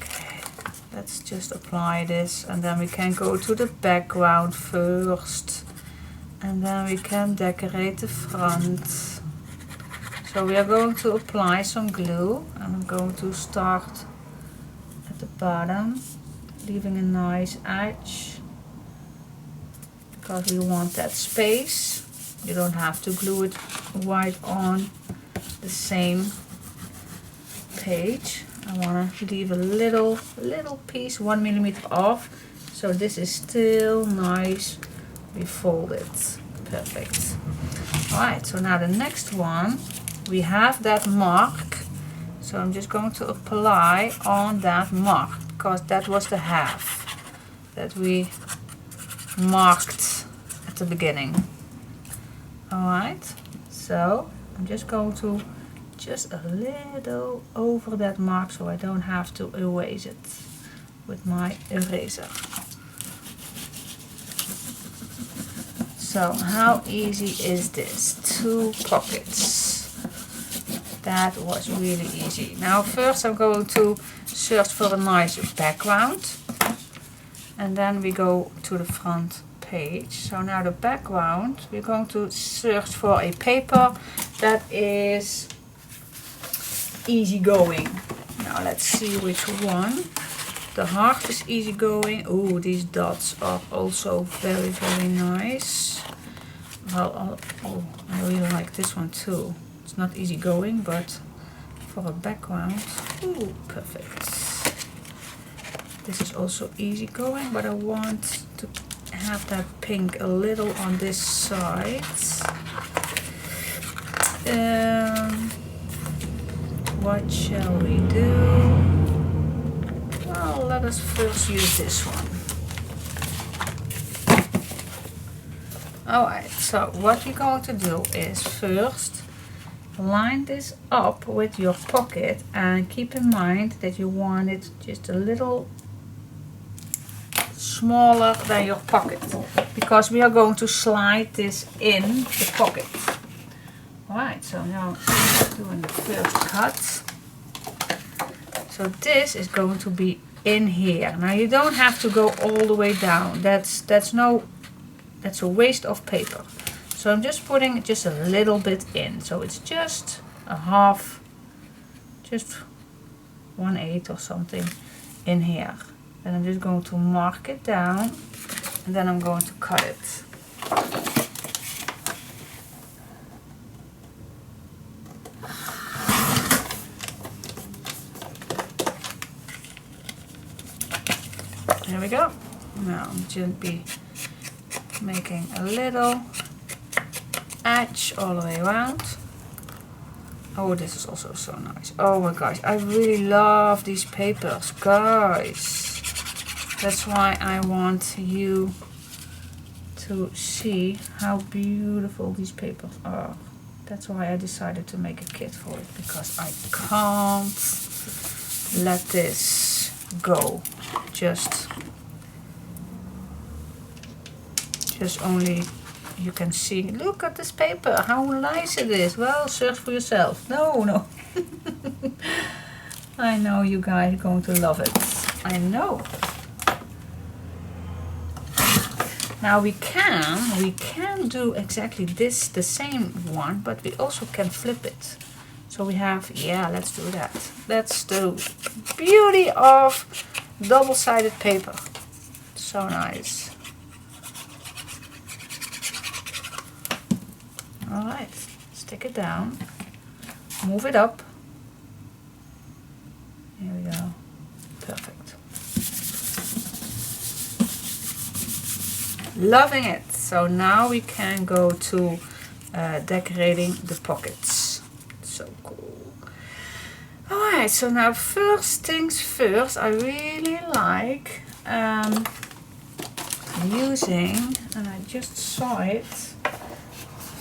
Okay, let's just apply this, and then we can go to the background first, and then we can decorate the front. So we are going to apply some glue, and I'm going to start at the bottom, leaving a nice edge, because we want that space. You don't have to glue it right on the same page. I want to leave a little piece, 1 millimeter off, so this is still nice. We fold it. Perfect. Alright, so now the next one, we have that mark, so I'm just going to apply on that mark, because that was the half that we marked at the beginning. Alright, so I'm just going to just a little over that mark, so I don't have to erase it with my eraser. So how easy is this? 2 pockets. That was really easy. Now first I'm going to search for a nice background, and then we go to the front page. So now the background, we're going to search for a paper that is easygoing. Now let's see which one. The heart is easygoing. Oh, these dots are also very, very nice. Well, oh, I really like this one too. It's not easygoing, but for a background, ooh, perfect. This is also easygoing, but I want to have that pink a little on this side. What shall we do? Well, let us first use this one. Alright, so what we're going to do is first line this up with your pocket, and keep in mind that you want it just a little smaller than your pocket, because we are going to slide this in the pocket. Alright, so now doing the first cut. So this is going to be in here. Now you don't have to go all the way down. That's a waste of paper. So I'm just putting just a little bit in. So it's just a half, just 1/8 or something in here. And I'm just going to mark it down, and then I'm going to cut it. There we go. Now I'm just be making a little edge all the way around. Oh, this is also so nice. Oh my gosh, I really love these papers, guys. That's why I want you to see how beautiful these papers are. That's why I decided to make a kit for it, because I can't let this go. Just only you can see. Look at this paper, how nice it is. Well, search for yourself. No. I know you guys are going to love it. I know. Now we can do exactly this, the same one, but we also can flip it. So we have, yeah, let's do that. That's the beauty of double-sided paper. So nice. Alright, stick it down, move it up, Here we go. Perfect. Loving it. So now we can go to decorating the pockets. So cool. Alright, so now first things first, I really like using, and I just saw it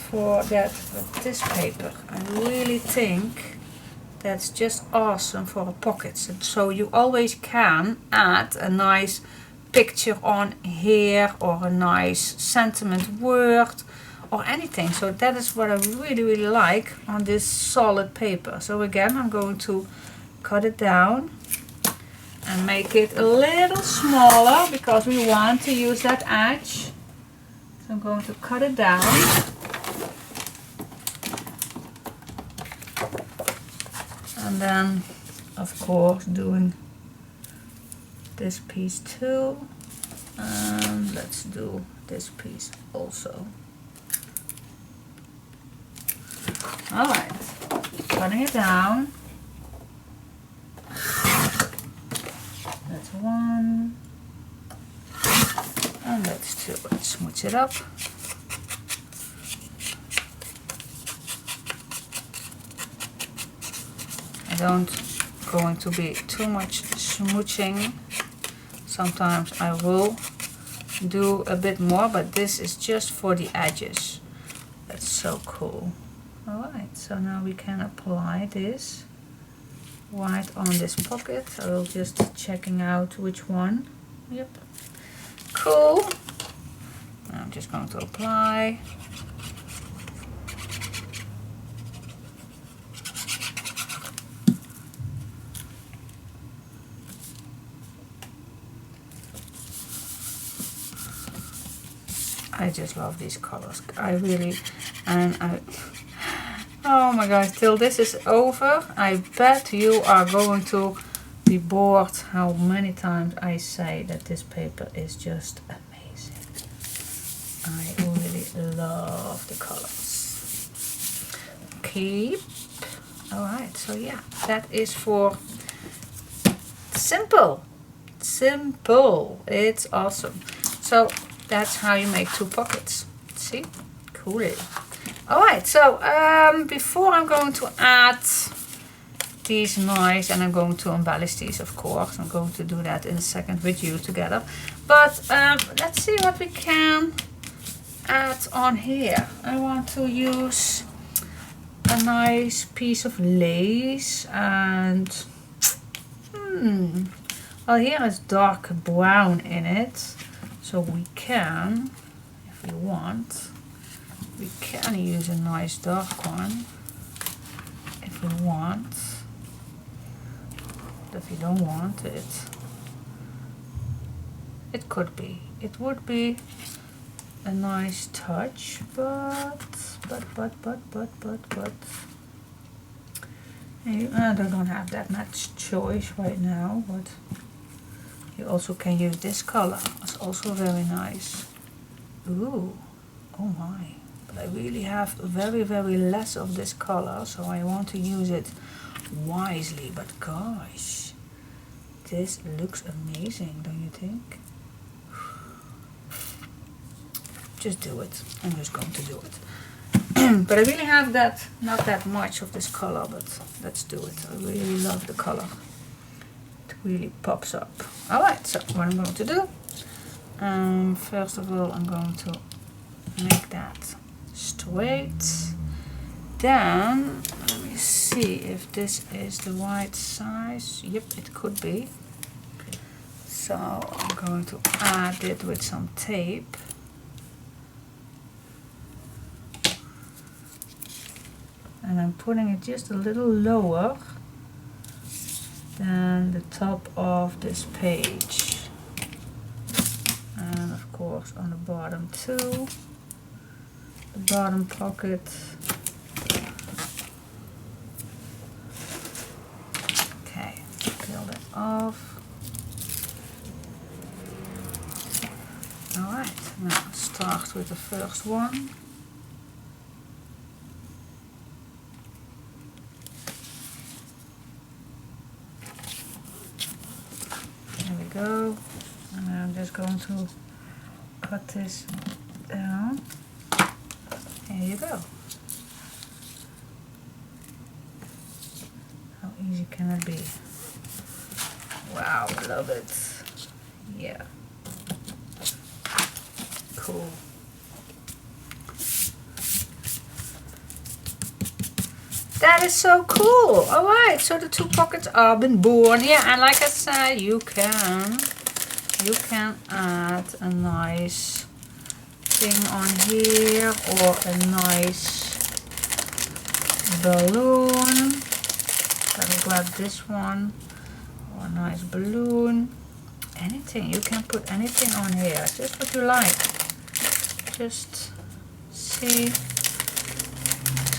for that with this paper. I really think that's just awesome for pockets. And so you always can add a nice picture on here or a nice sentiment word or anything. So that is what I really like on this solid paper. So again, I'm going to cut it down and make it a little smaller because we want to use that edge. So I'm going to cut it down. And then, of course, doing this piece too. And let's do this piece also. Alright, cutting it down. That's one. And that's two. Let's smooch it up. I don't going to be too much smooching. Sometimes I will do a bit more, but this is just for the edges. That's so cool. Alright, so now we can apply this white on this pocket. I will just checking out which one. Yep. Cool. I'm just going to apply. I just love these colors. I really, and oh my gosh, till this is over, I bet you are going to be bored how many times I say that this paper is just amazing. I really love the colors. Keep. Alright, so yeah, that is for simple. Simple. It's awesome. So that's how you make two pockets. See? Cool. Alright, so before I'm going to add these nice, and I'm going to embellish these, of course. I'm going to do that in a second with you together. But let's see what we can add on here. I want to use a nice piece of lace, and well, here is dark brown in it. So we can, if we want, we can use a nice dark one if we want. But if you don't want it, it could be. It would be a nice touch, but I don't have that much choice right now, but you also can use this color. It's also very nice. Ooh, oh my. But I really have very less of this color, so I want to use it wisely. But gosh, this looks amazing, don't you think? Just do it. I'm just going to do it. But I really have that, not that much of this color, but let's do it. I really love the color. Really pops up. Alright, so what I'm going to do, first of all, I'm going to make that straight. Then, let me see if this is the right size. Yep, it could be. So, I'm going to add it with some tape. And I'm putting it just a little lower than the top of this page, and of course on the bottom too, the bottom pocket. Okay, peel that off. Alright, now start with the first one. And I'm just going to cut this down. Here you go. How easy can it be? Wow, I love it. Yeah. Cool. That is so cool. Alright, so the two pockets are been born. Yeah, and like I said, you can add a nice thing on here or a nice balloon. Gotta grab this one. Or a nice balloon. Anything. You can put anything on here. Just what you like. Just see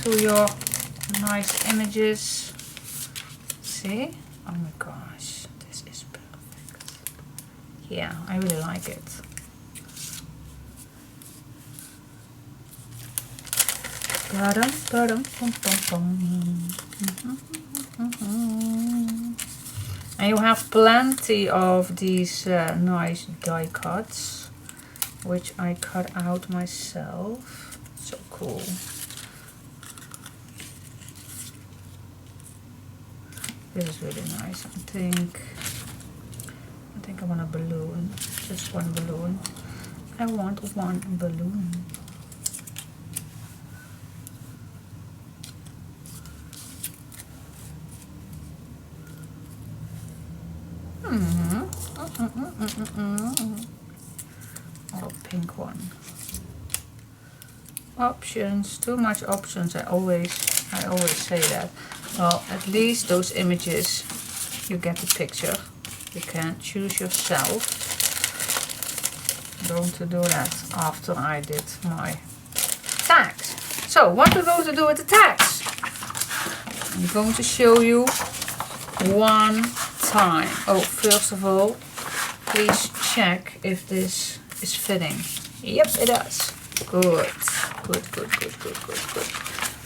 through your nice images. See? Oh my gosh. This is perfect. Yeah, I really like it. And you have plenty of these nice die cuts, which I cut out myself. So cool. This is really nice. I think I want a balloon. Just one balloon. I want one balloon. Oh, pink one. Options, too much options. I always say that. Well, at least those images, you get the picture. You can choose yourself. I'm going to do that after I did my tags. So, what we're going to do with the tags? I'm going to show you one time. Oh, first of all, please check if this is fitting. Yep, it does. Good.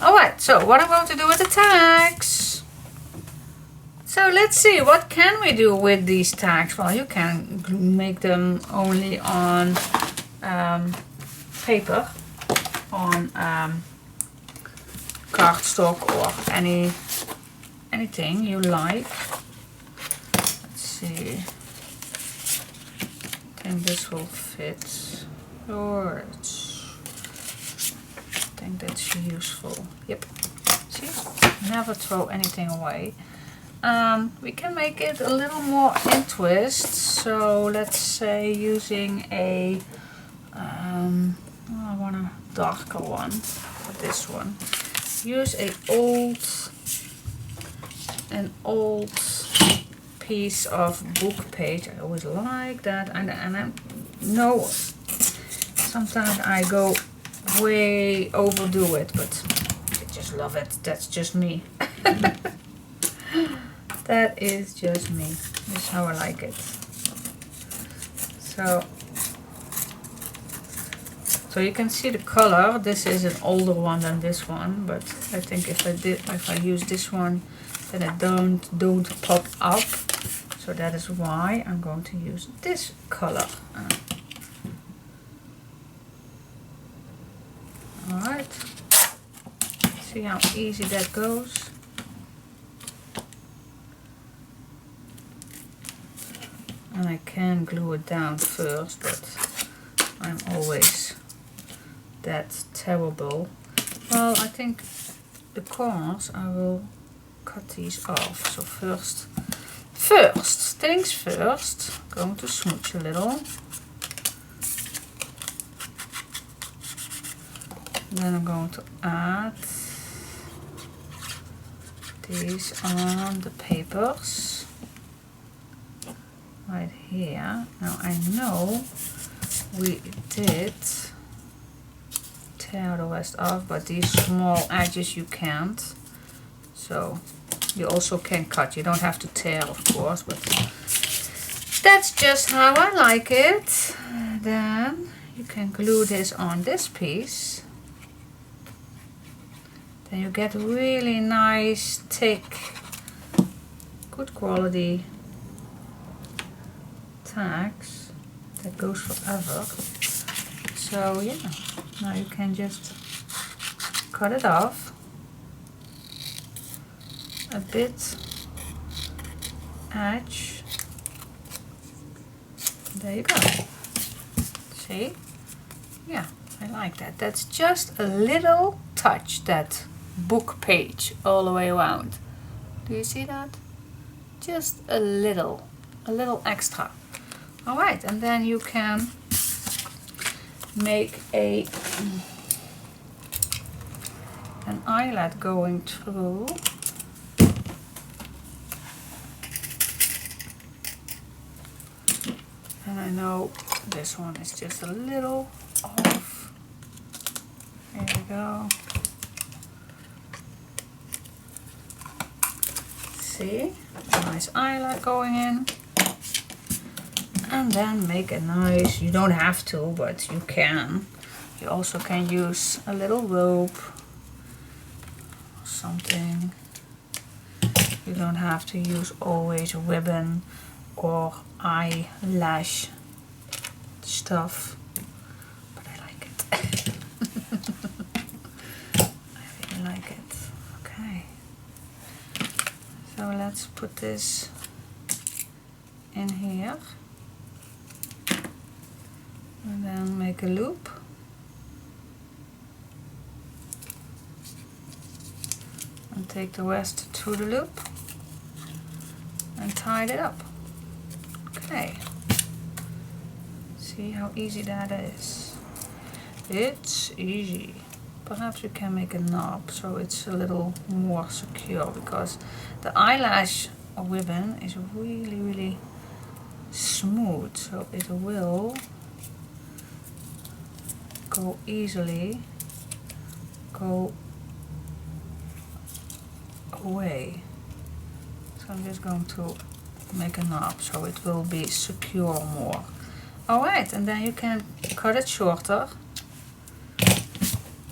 Alright, so what I'm going to do with the tags. So let's see, what can we do with these tags? Well, you can make them only on paper, on cardstock or anything you like. Let's see. I think this will fit. Or I think that's useful. Yep. See? Never throw anything away. We can make it a little more in twist. So let's say using a I want a darker one for this one. Use an old piece of book page. I always like that, and I know sometimes I go way overdo it, but I just love it. That's just me. That is just me. This is how I like it. So you can see the color. This is an older one than this one, but I think if I use this one, then it don't pop up. So that is why I'm going to use this color. Alright, see how easy that goes. And I can glue it down first, but I'm always that terrible. Well, I think the corners I will cut these off. So first things first, I'm going to smooch a little. Then I'm going to add these on the papers right here. Now I know we did tear the rest off, but these small edges you can't. So you also can cut. You don't have to tear, of course, but that's just how I like it. Then you can glue this on this piece. Then you get really nice, thick, good quality tags. that goes forever. So yeah, now you can just cut it off a bit, edge. There you go. See? Yeah, I like that. That's just a little touch, that book page all the way around. Do you see that? Just a little extra. All right, and then you can make an eyelet going through. And I know this one is just a little off. There we go. See? Nice eyelet going in. And then make a nice, you don't have to, but you can. You also can use a little rope or something. You don't have to use always ribbon or eyelash stuff, but I like it. I really like it. Okay, so let's put this in here and then make a loop. And take the rest through the loop and tie it up. Okay. See how easy that is? It's easy. Perhaps we can make a knob so it's a little more secure, because the eyelash ribbon is really smooth, so it will go easily go away. So I'm just going to make a knob so it will be secure more. Alright, and then you can cut it shorter.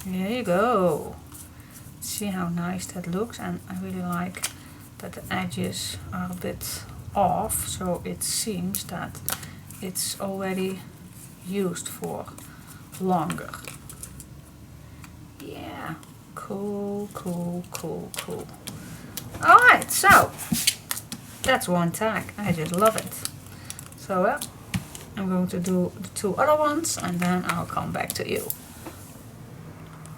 There you go. See how nice that looks, and I really like that the edges are a bit off, so it seems that it's already used for longer. Yeah, cool. Alright, so that's one tag. I just love it. So I'm going to do the two other ones and then I'll come back to you.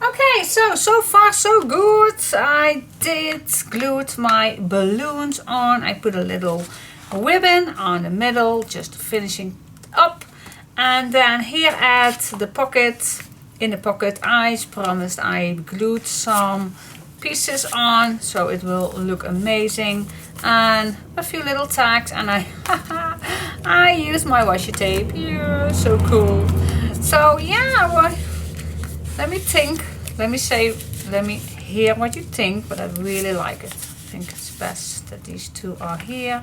Okay, so far so good. I did glued my balloons on. I put a little ribbon on the middle, just finishing up. And then here at the pocket, in the pocket, I promised I glued some pieces on so it will look amazing, and a few little tags, and I used my washi tape. Yeah, so cool. So yeah, well, let me hear what you think, but I really like it. I think it's best that these two are here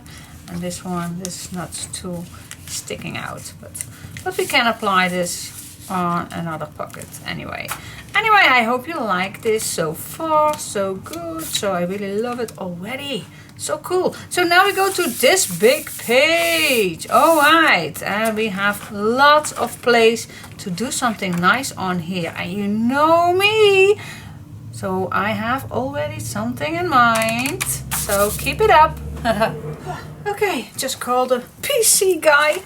and this is not too sticking out, but we can apply this on another pocket anyway. I hope you like this. So far so good. So I really love it already. So cool. So now we go to this big page. Alright, and we have lots of place to do something nice on here, and you know me, so I have already something in mind, so keep it up. Okay, just call the PC guy.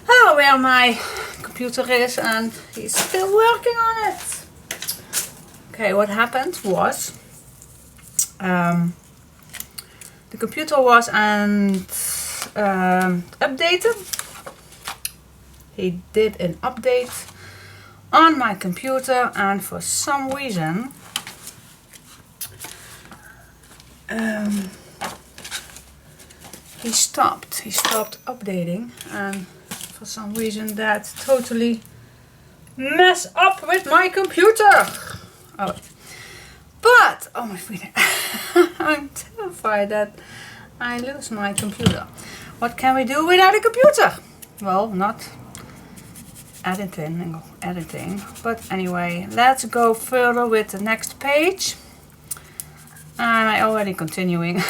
Oh, where my computer is, and he's still working on it. Okay, what happened was the computer was updated. He did an update on my computer, and for some reason he stopped updating, and for some reason that totally messed up with my computer. Oh, but oh my freedom. I'm terrified that I lose my computer. What can we do without a computer? Well, not editing, but anyway, let's go further with the next page. And I already continuing.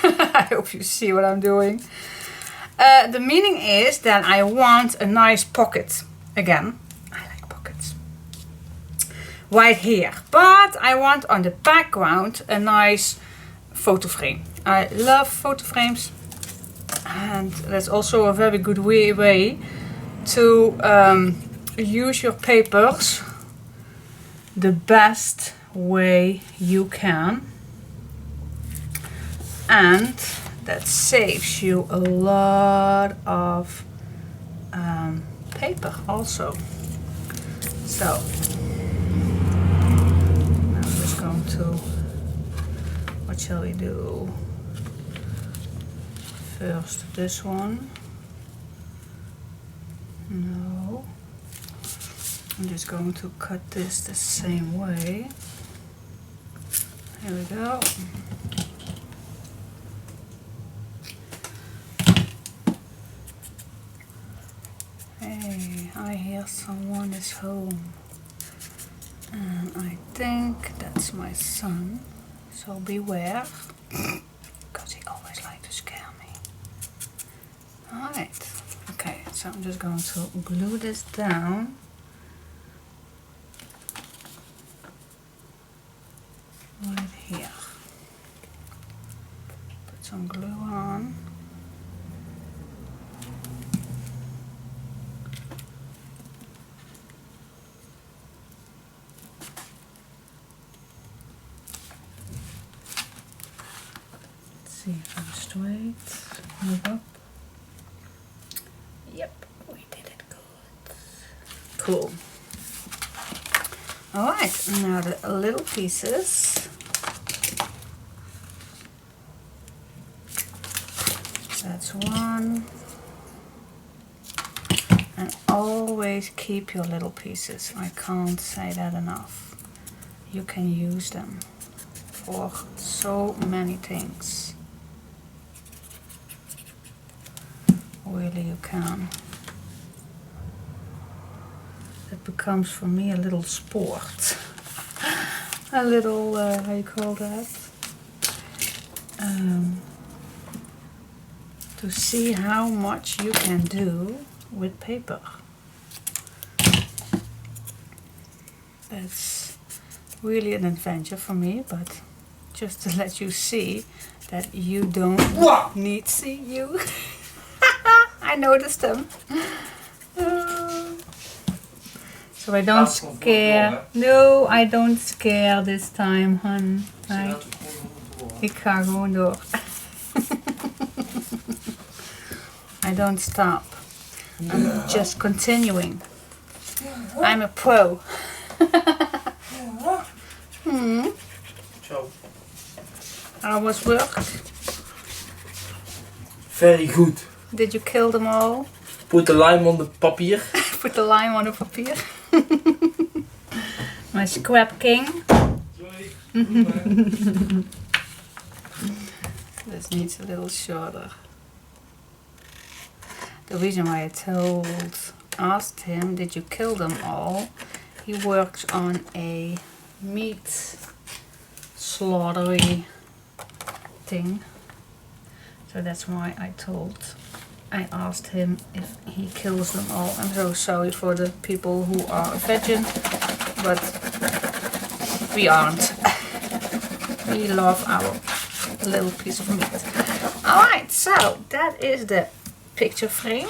I hope you see what I'm doing. The meaning is that I want a nice pocket. Again, I like pockets. Right here. But I want on the background a nice photo frame. I love photo frames. And that's also a very good way to use your papers the best way you can. And that saves you a lot of paper also. So I'm just going to, what shall we do? First this one. No. I'm just going to cut this the same way. Here we go. Hey, I hear someone is home. And I think that's my son. So beware. Because he always likes to scare me. Alright. Okay, so I'm just going to glue this down. Right here. Put some glue on. Let's see if I'm straight. Move up. Yep, we did it good. Cool. Alright, now the little pieces. That's one. And always keep your little pieces. I can't say that enough. You can use them for so many things. Really, you can. It becomes for me a little sport. A little, how you call that? To see how much you can do with paper. That's really an adventure for me, but just to let you see that you don't need, see you. I noticed them. So I don't scare. No, I don't scare this time, hun. Ik ga gewoon door. I don't stop. I'm just continuing. I'm a pro. How was work? Very good. Did you kill them all? Put the lime on the papier. Put the lime on the papier. My scrap king. This needs a little shorter. The reason why I asked him, did you kill them all? He works on a meat slaughtery thing. So that's why I asked him if he kills them all. I'm so sorry for the people who are a vegan, but we aren't. We love our little piece of meat. Alright, so that is the picture frame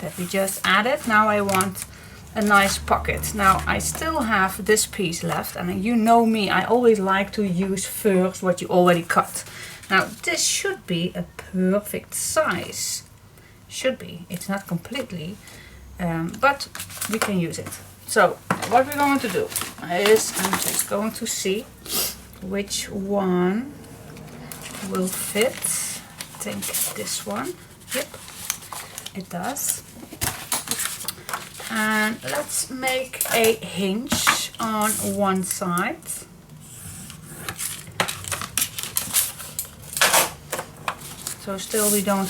that we just added. Now I want a nice pocket. Now I still have this piece left, and you know me, I always like to use first what you already cut. Now this should be a perfect size. Should be. It's not completely, but we can use it. So what we're going to do is I'm just going to see which one will fit. I think this one. Yep, it does. And let's make a hinge on one side. So still we don't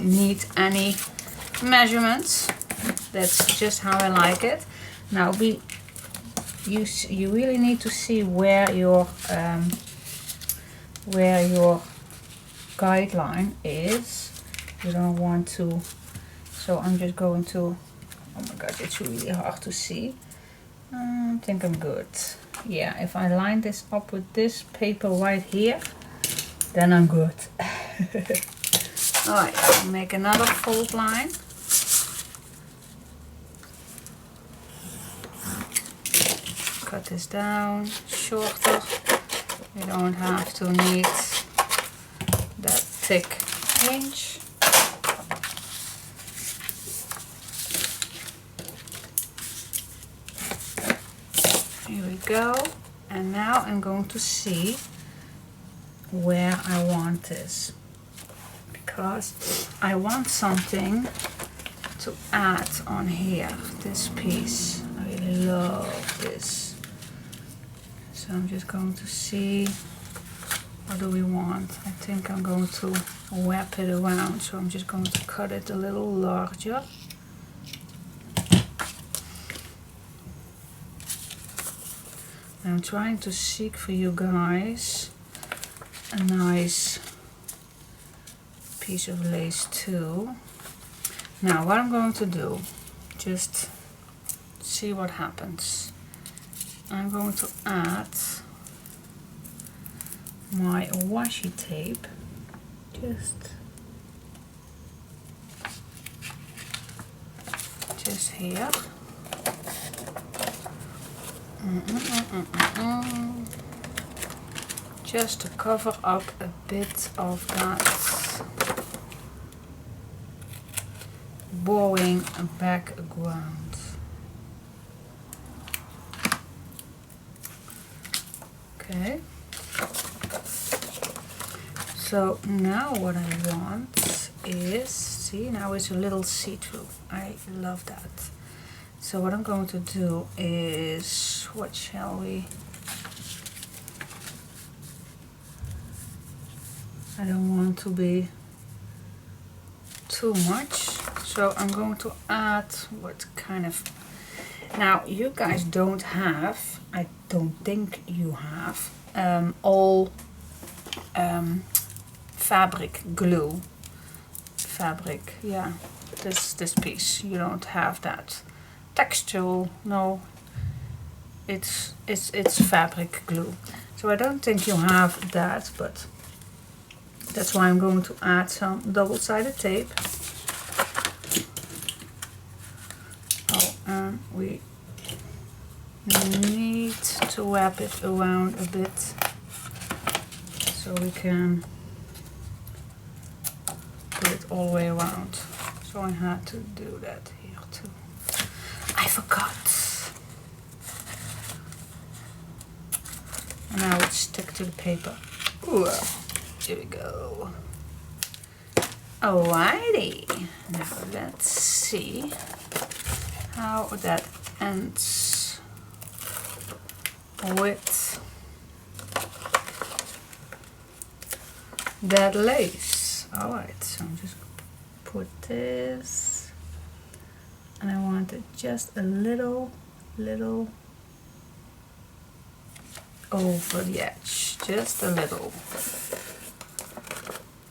need any measurements. That's just how I like it. Now you really need to see where your guideline is you don't want to, so I'm just going to, oh my god, it's really hard to see. I think I'm good. Yeah, if I line this up with this paper right here, then I'm good. Alright, I'll make another fold line. Cut this down, shorter. You don't have to need that thick hinge. Here we go. And now I'm going to see where I want this, because I want something to add on here, this piece. I really love this. So I'm just going to see, what do we want? I think I'm going to wrap it around, so I'm just going to cut it a little larger. I'm trying to seek for you guys a nice piece of lace too. Now what I'm going to do, just see what happens. I'm going to add my washi tape, just here. Just to cover up a bit of that bowing background. Okay. So now what I want is, see, now it's a little see-through. I love that. So what I'm going to do is, what shall we? I don't want to be too much, so I'm going to add what kind of, now you guys don't have, I don't think you have, all fabric glue. Fabric, yeah, this piece, you don't have that. Textual, no, it's fabric glue. So I don't think you have that, but that's why I'm going to add some double-sided tape. Oh, and we need to wrap it around a bit so we can put it all the way around. So I had to do that here too. I forgot. And now it's stick to the paper. Ooh, here we go. Alrighty. Now let's see how that ends with that lace. Alright, so I'm just put this, and I want it just a little over the edge, just a little.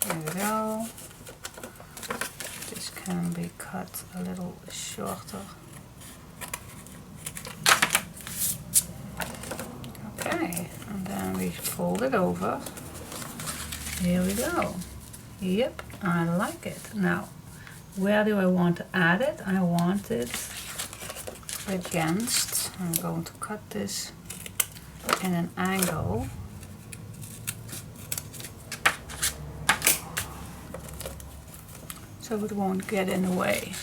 There we go. This can be cut a little shorter. Okay, and then we fold it over. Here we go. Yep, I like it. Now, where do I want to add it? I want it against, I'm going to cut this in an angle. So it won't get in the way.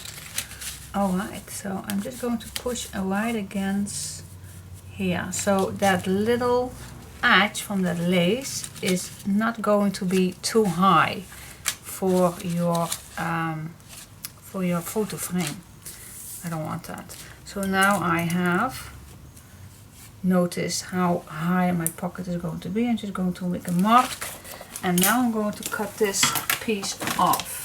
Alright, so I'm just going to push right against here. So that little edge from that lace is not going to be too high for your photo frame. I don't want that. So now I have, notice how high my pocket is going to be. I'm just going to make a mark, and now I'm going to cut this piece off.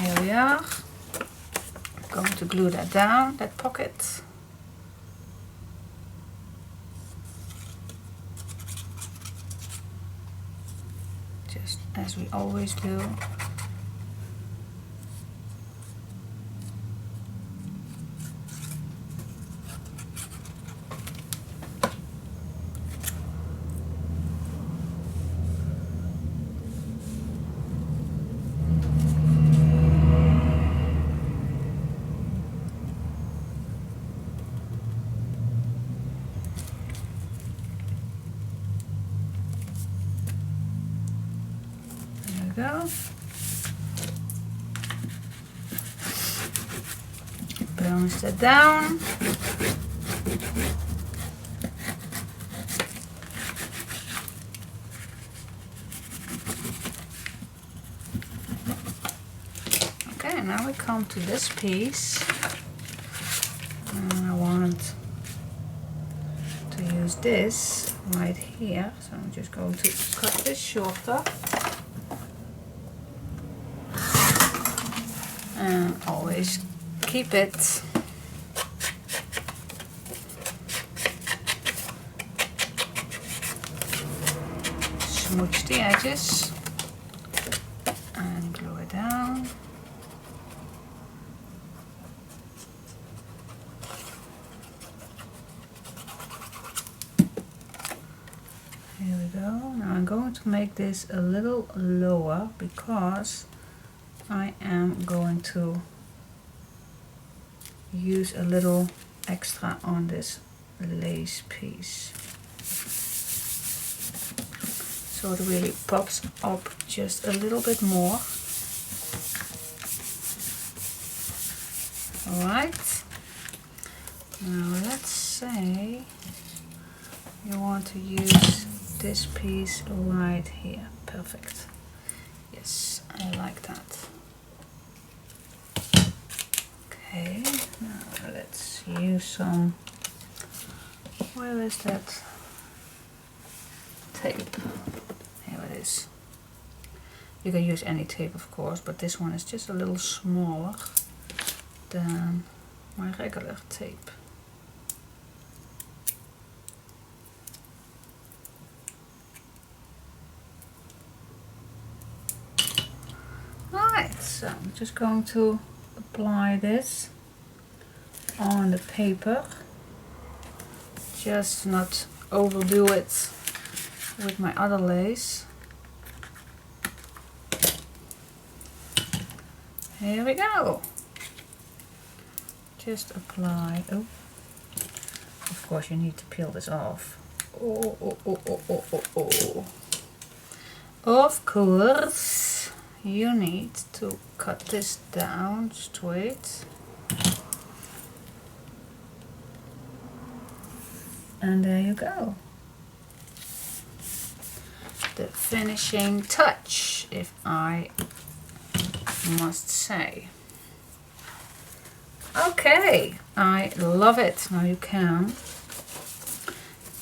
Here we are. I'm going to glue that down, that pocket. as we always do. Go. Balance that down. Okay, now we come to this piece. And I want to use this right here. So I'm just going to cut this shorter. And always keep it smooch the edges and glue it down. Here we go. Now I'm going to make this a little lower because I am going to use a little extra on this lace piece. So it really pops up just a little bit more. Alright. Now let's say you want to use this piece right here. Perfect. Yes, I like that. Okay, now let's use some, where is that tape? Here it is. You can use any tape of course, but this one is just a little smaller than my regular tape. Alright, so I'm just going to apply this on the paper, just not overdo it with my other lace. Here we go. Just apply. Oh, of course you need to peel this off. Oh. Of course you need to cut this down straight. And there you go. The finishing touch, if I must say. Okay, I love it. Now you can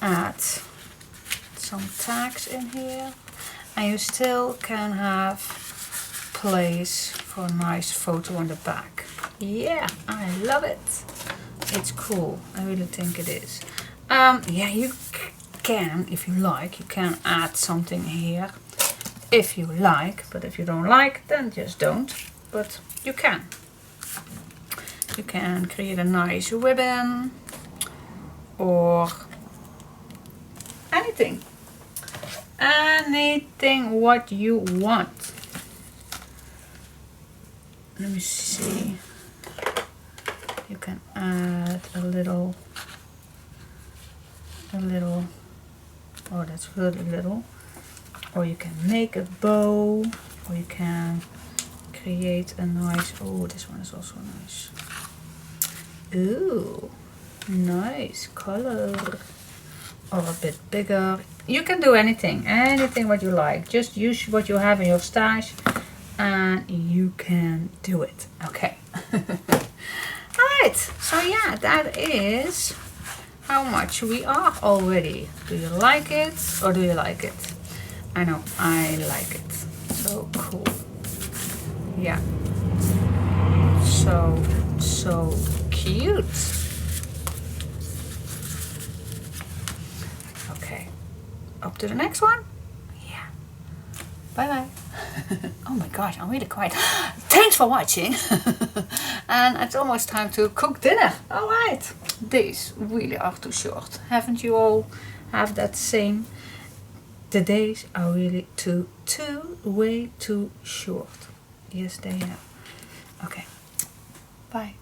add some tags in here, and you still can have place for a nice photo on the back. Yeah, I love it. It's cool. I really think it is. Yeah, you can, if you like, you can add something here if you like, but if you don't like, then just don't. But you can. You can create a nice ribbon or anything. Anything what you want. Let me see. You can add a little, oh that's really little. Or you can make a bow, or you can create a nice, oh this one is also nice. Ooh, nice color. Or a bit bigger. You can do anything what you like. Just use what you have in your stash and you can do it. Okay. Alright, so yeah, that is how much we are already. Do you like it or do you like it? I know, I like it. So cool. Yeah. So cute. Okay. Up to the next one. Yeah. Bye bye. Oh my gosh, I'm really quiet. Thanks for watching. And it's almost time to cook dinner. Alright. Days really are too short. Haven't you all have that same? The days are really way too short. Yes, they are. Okay. Bye.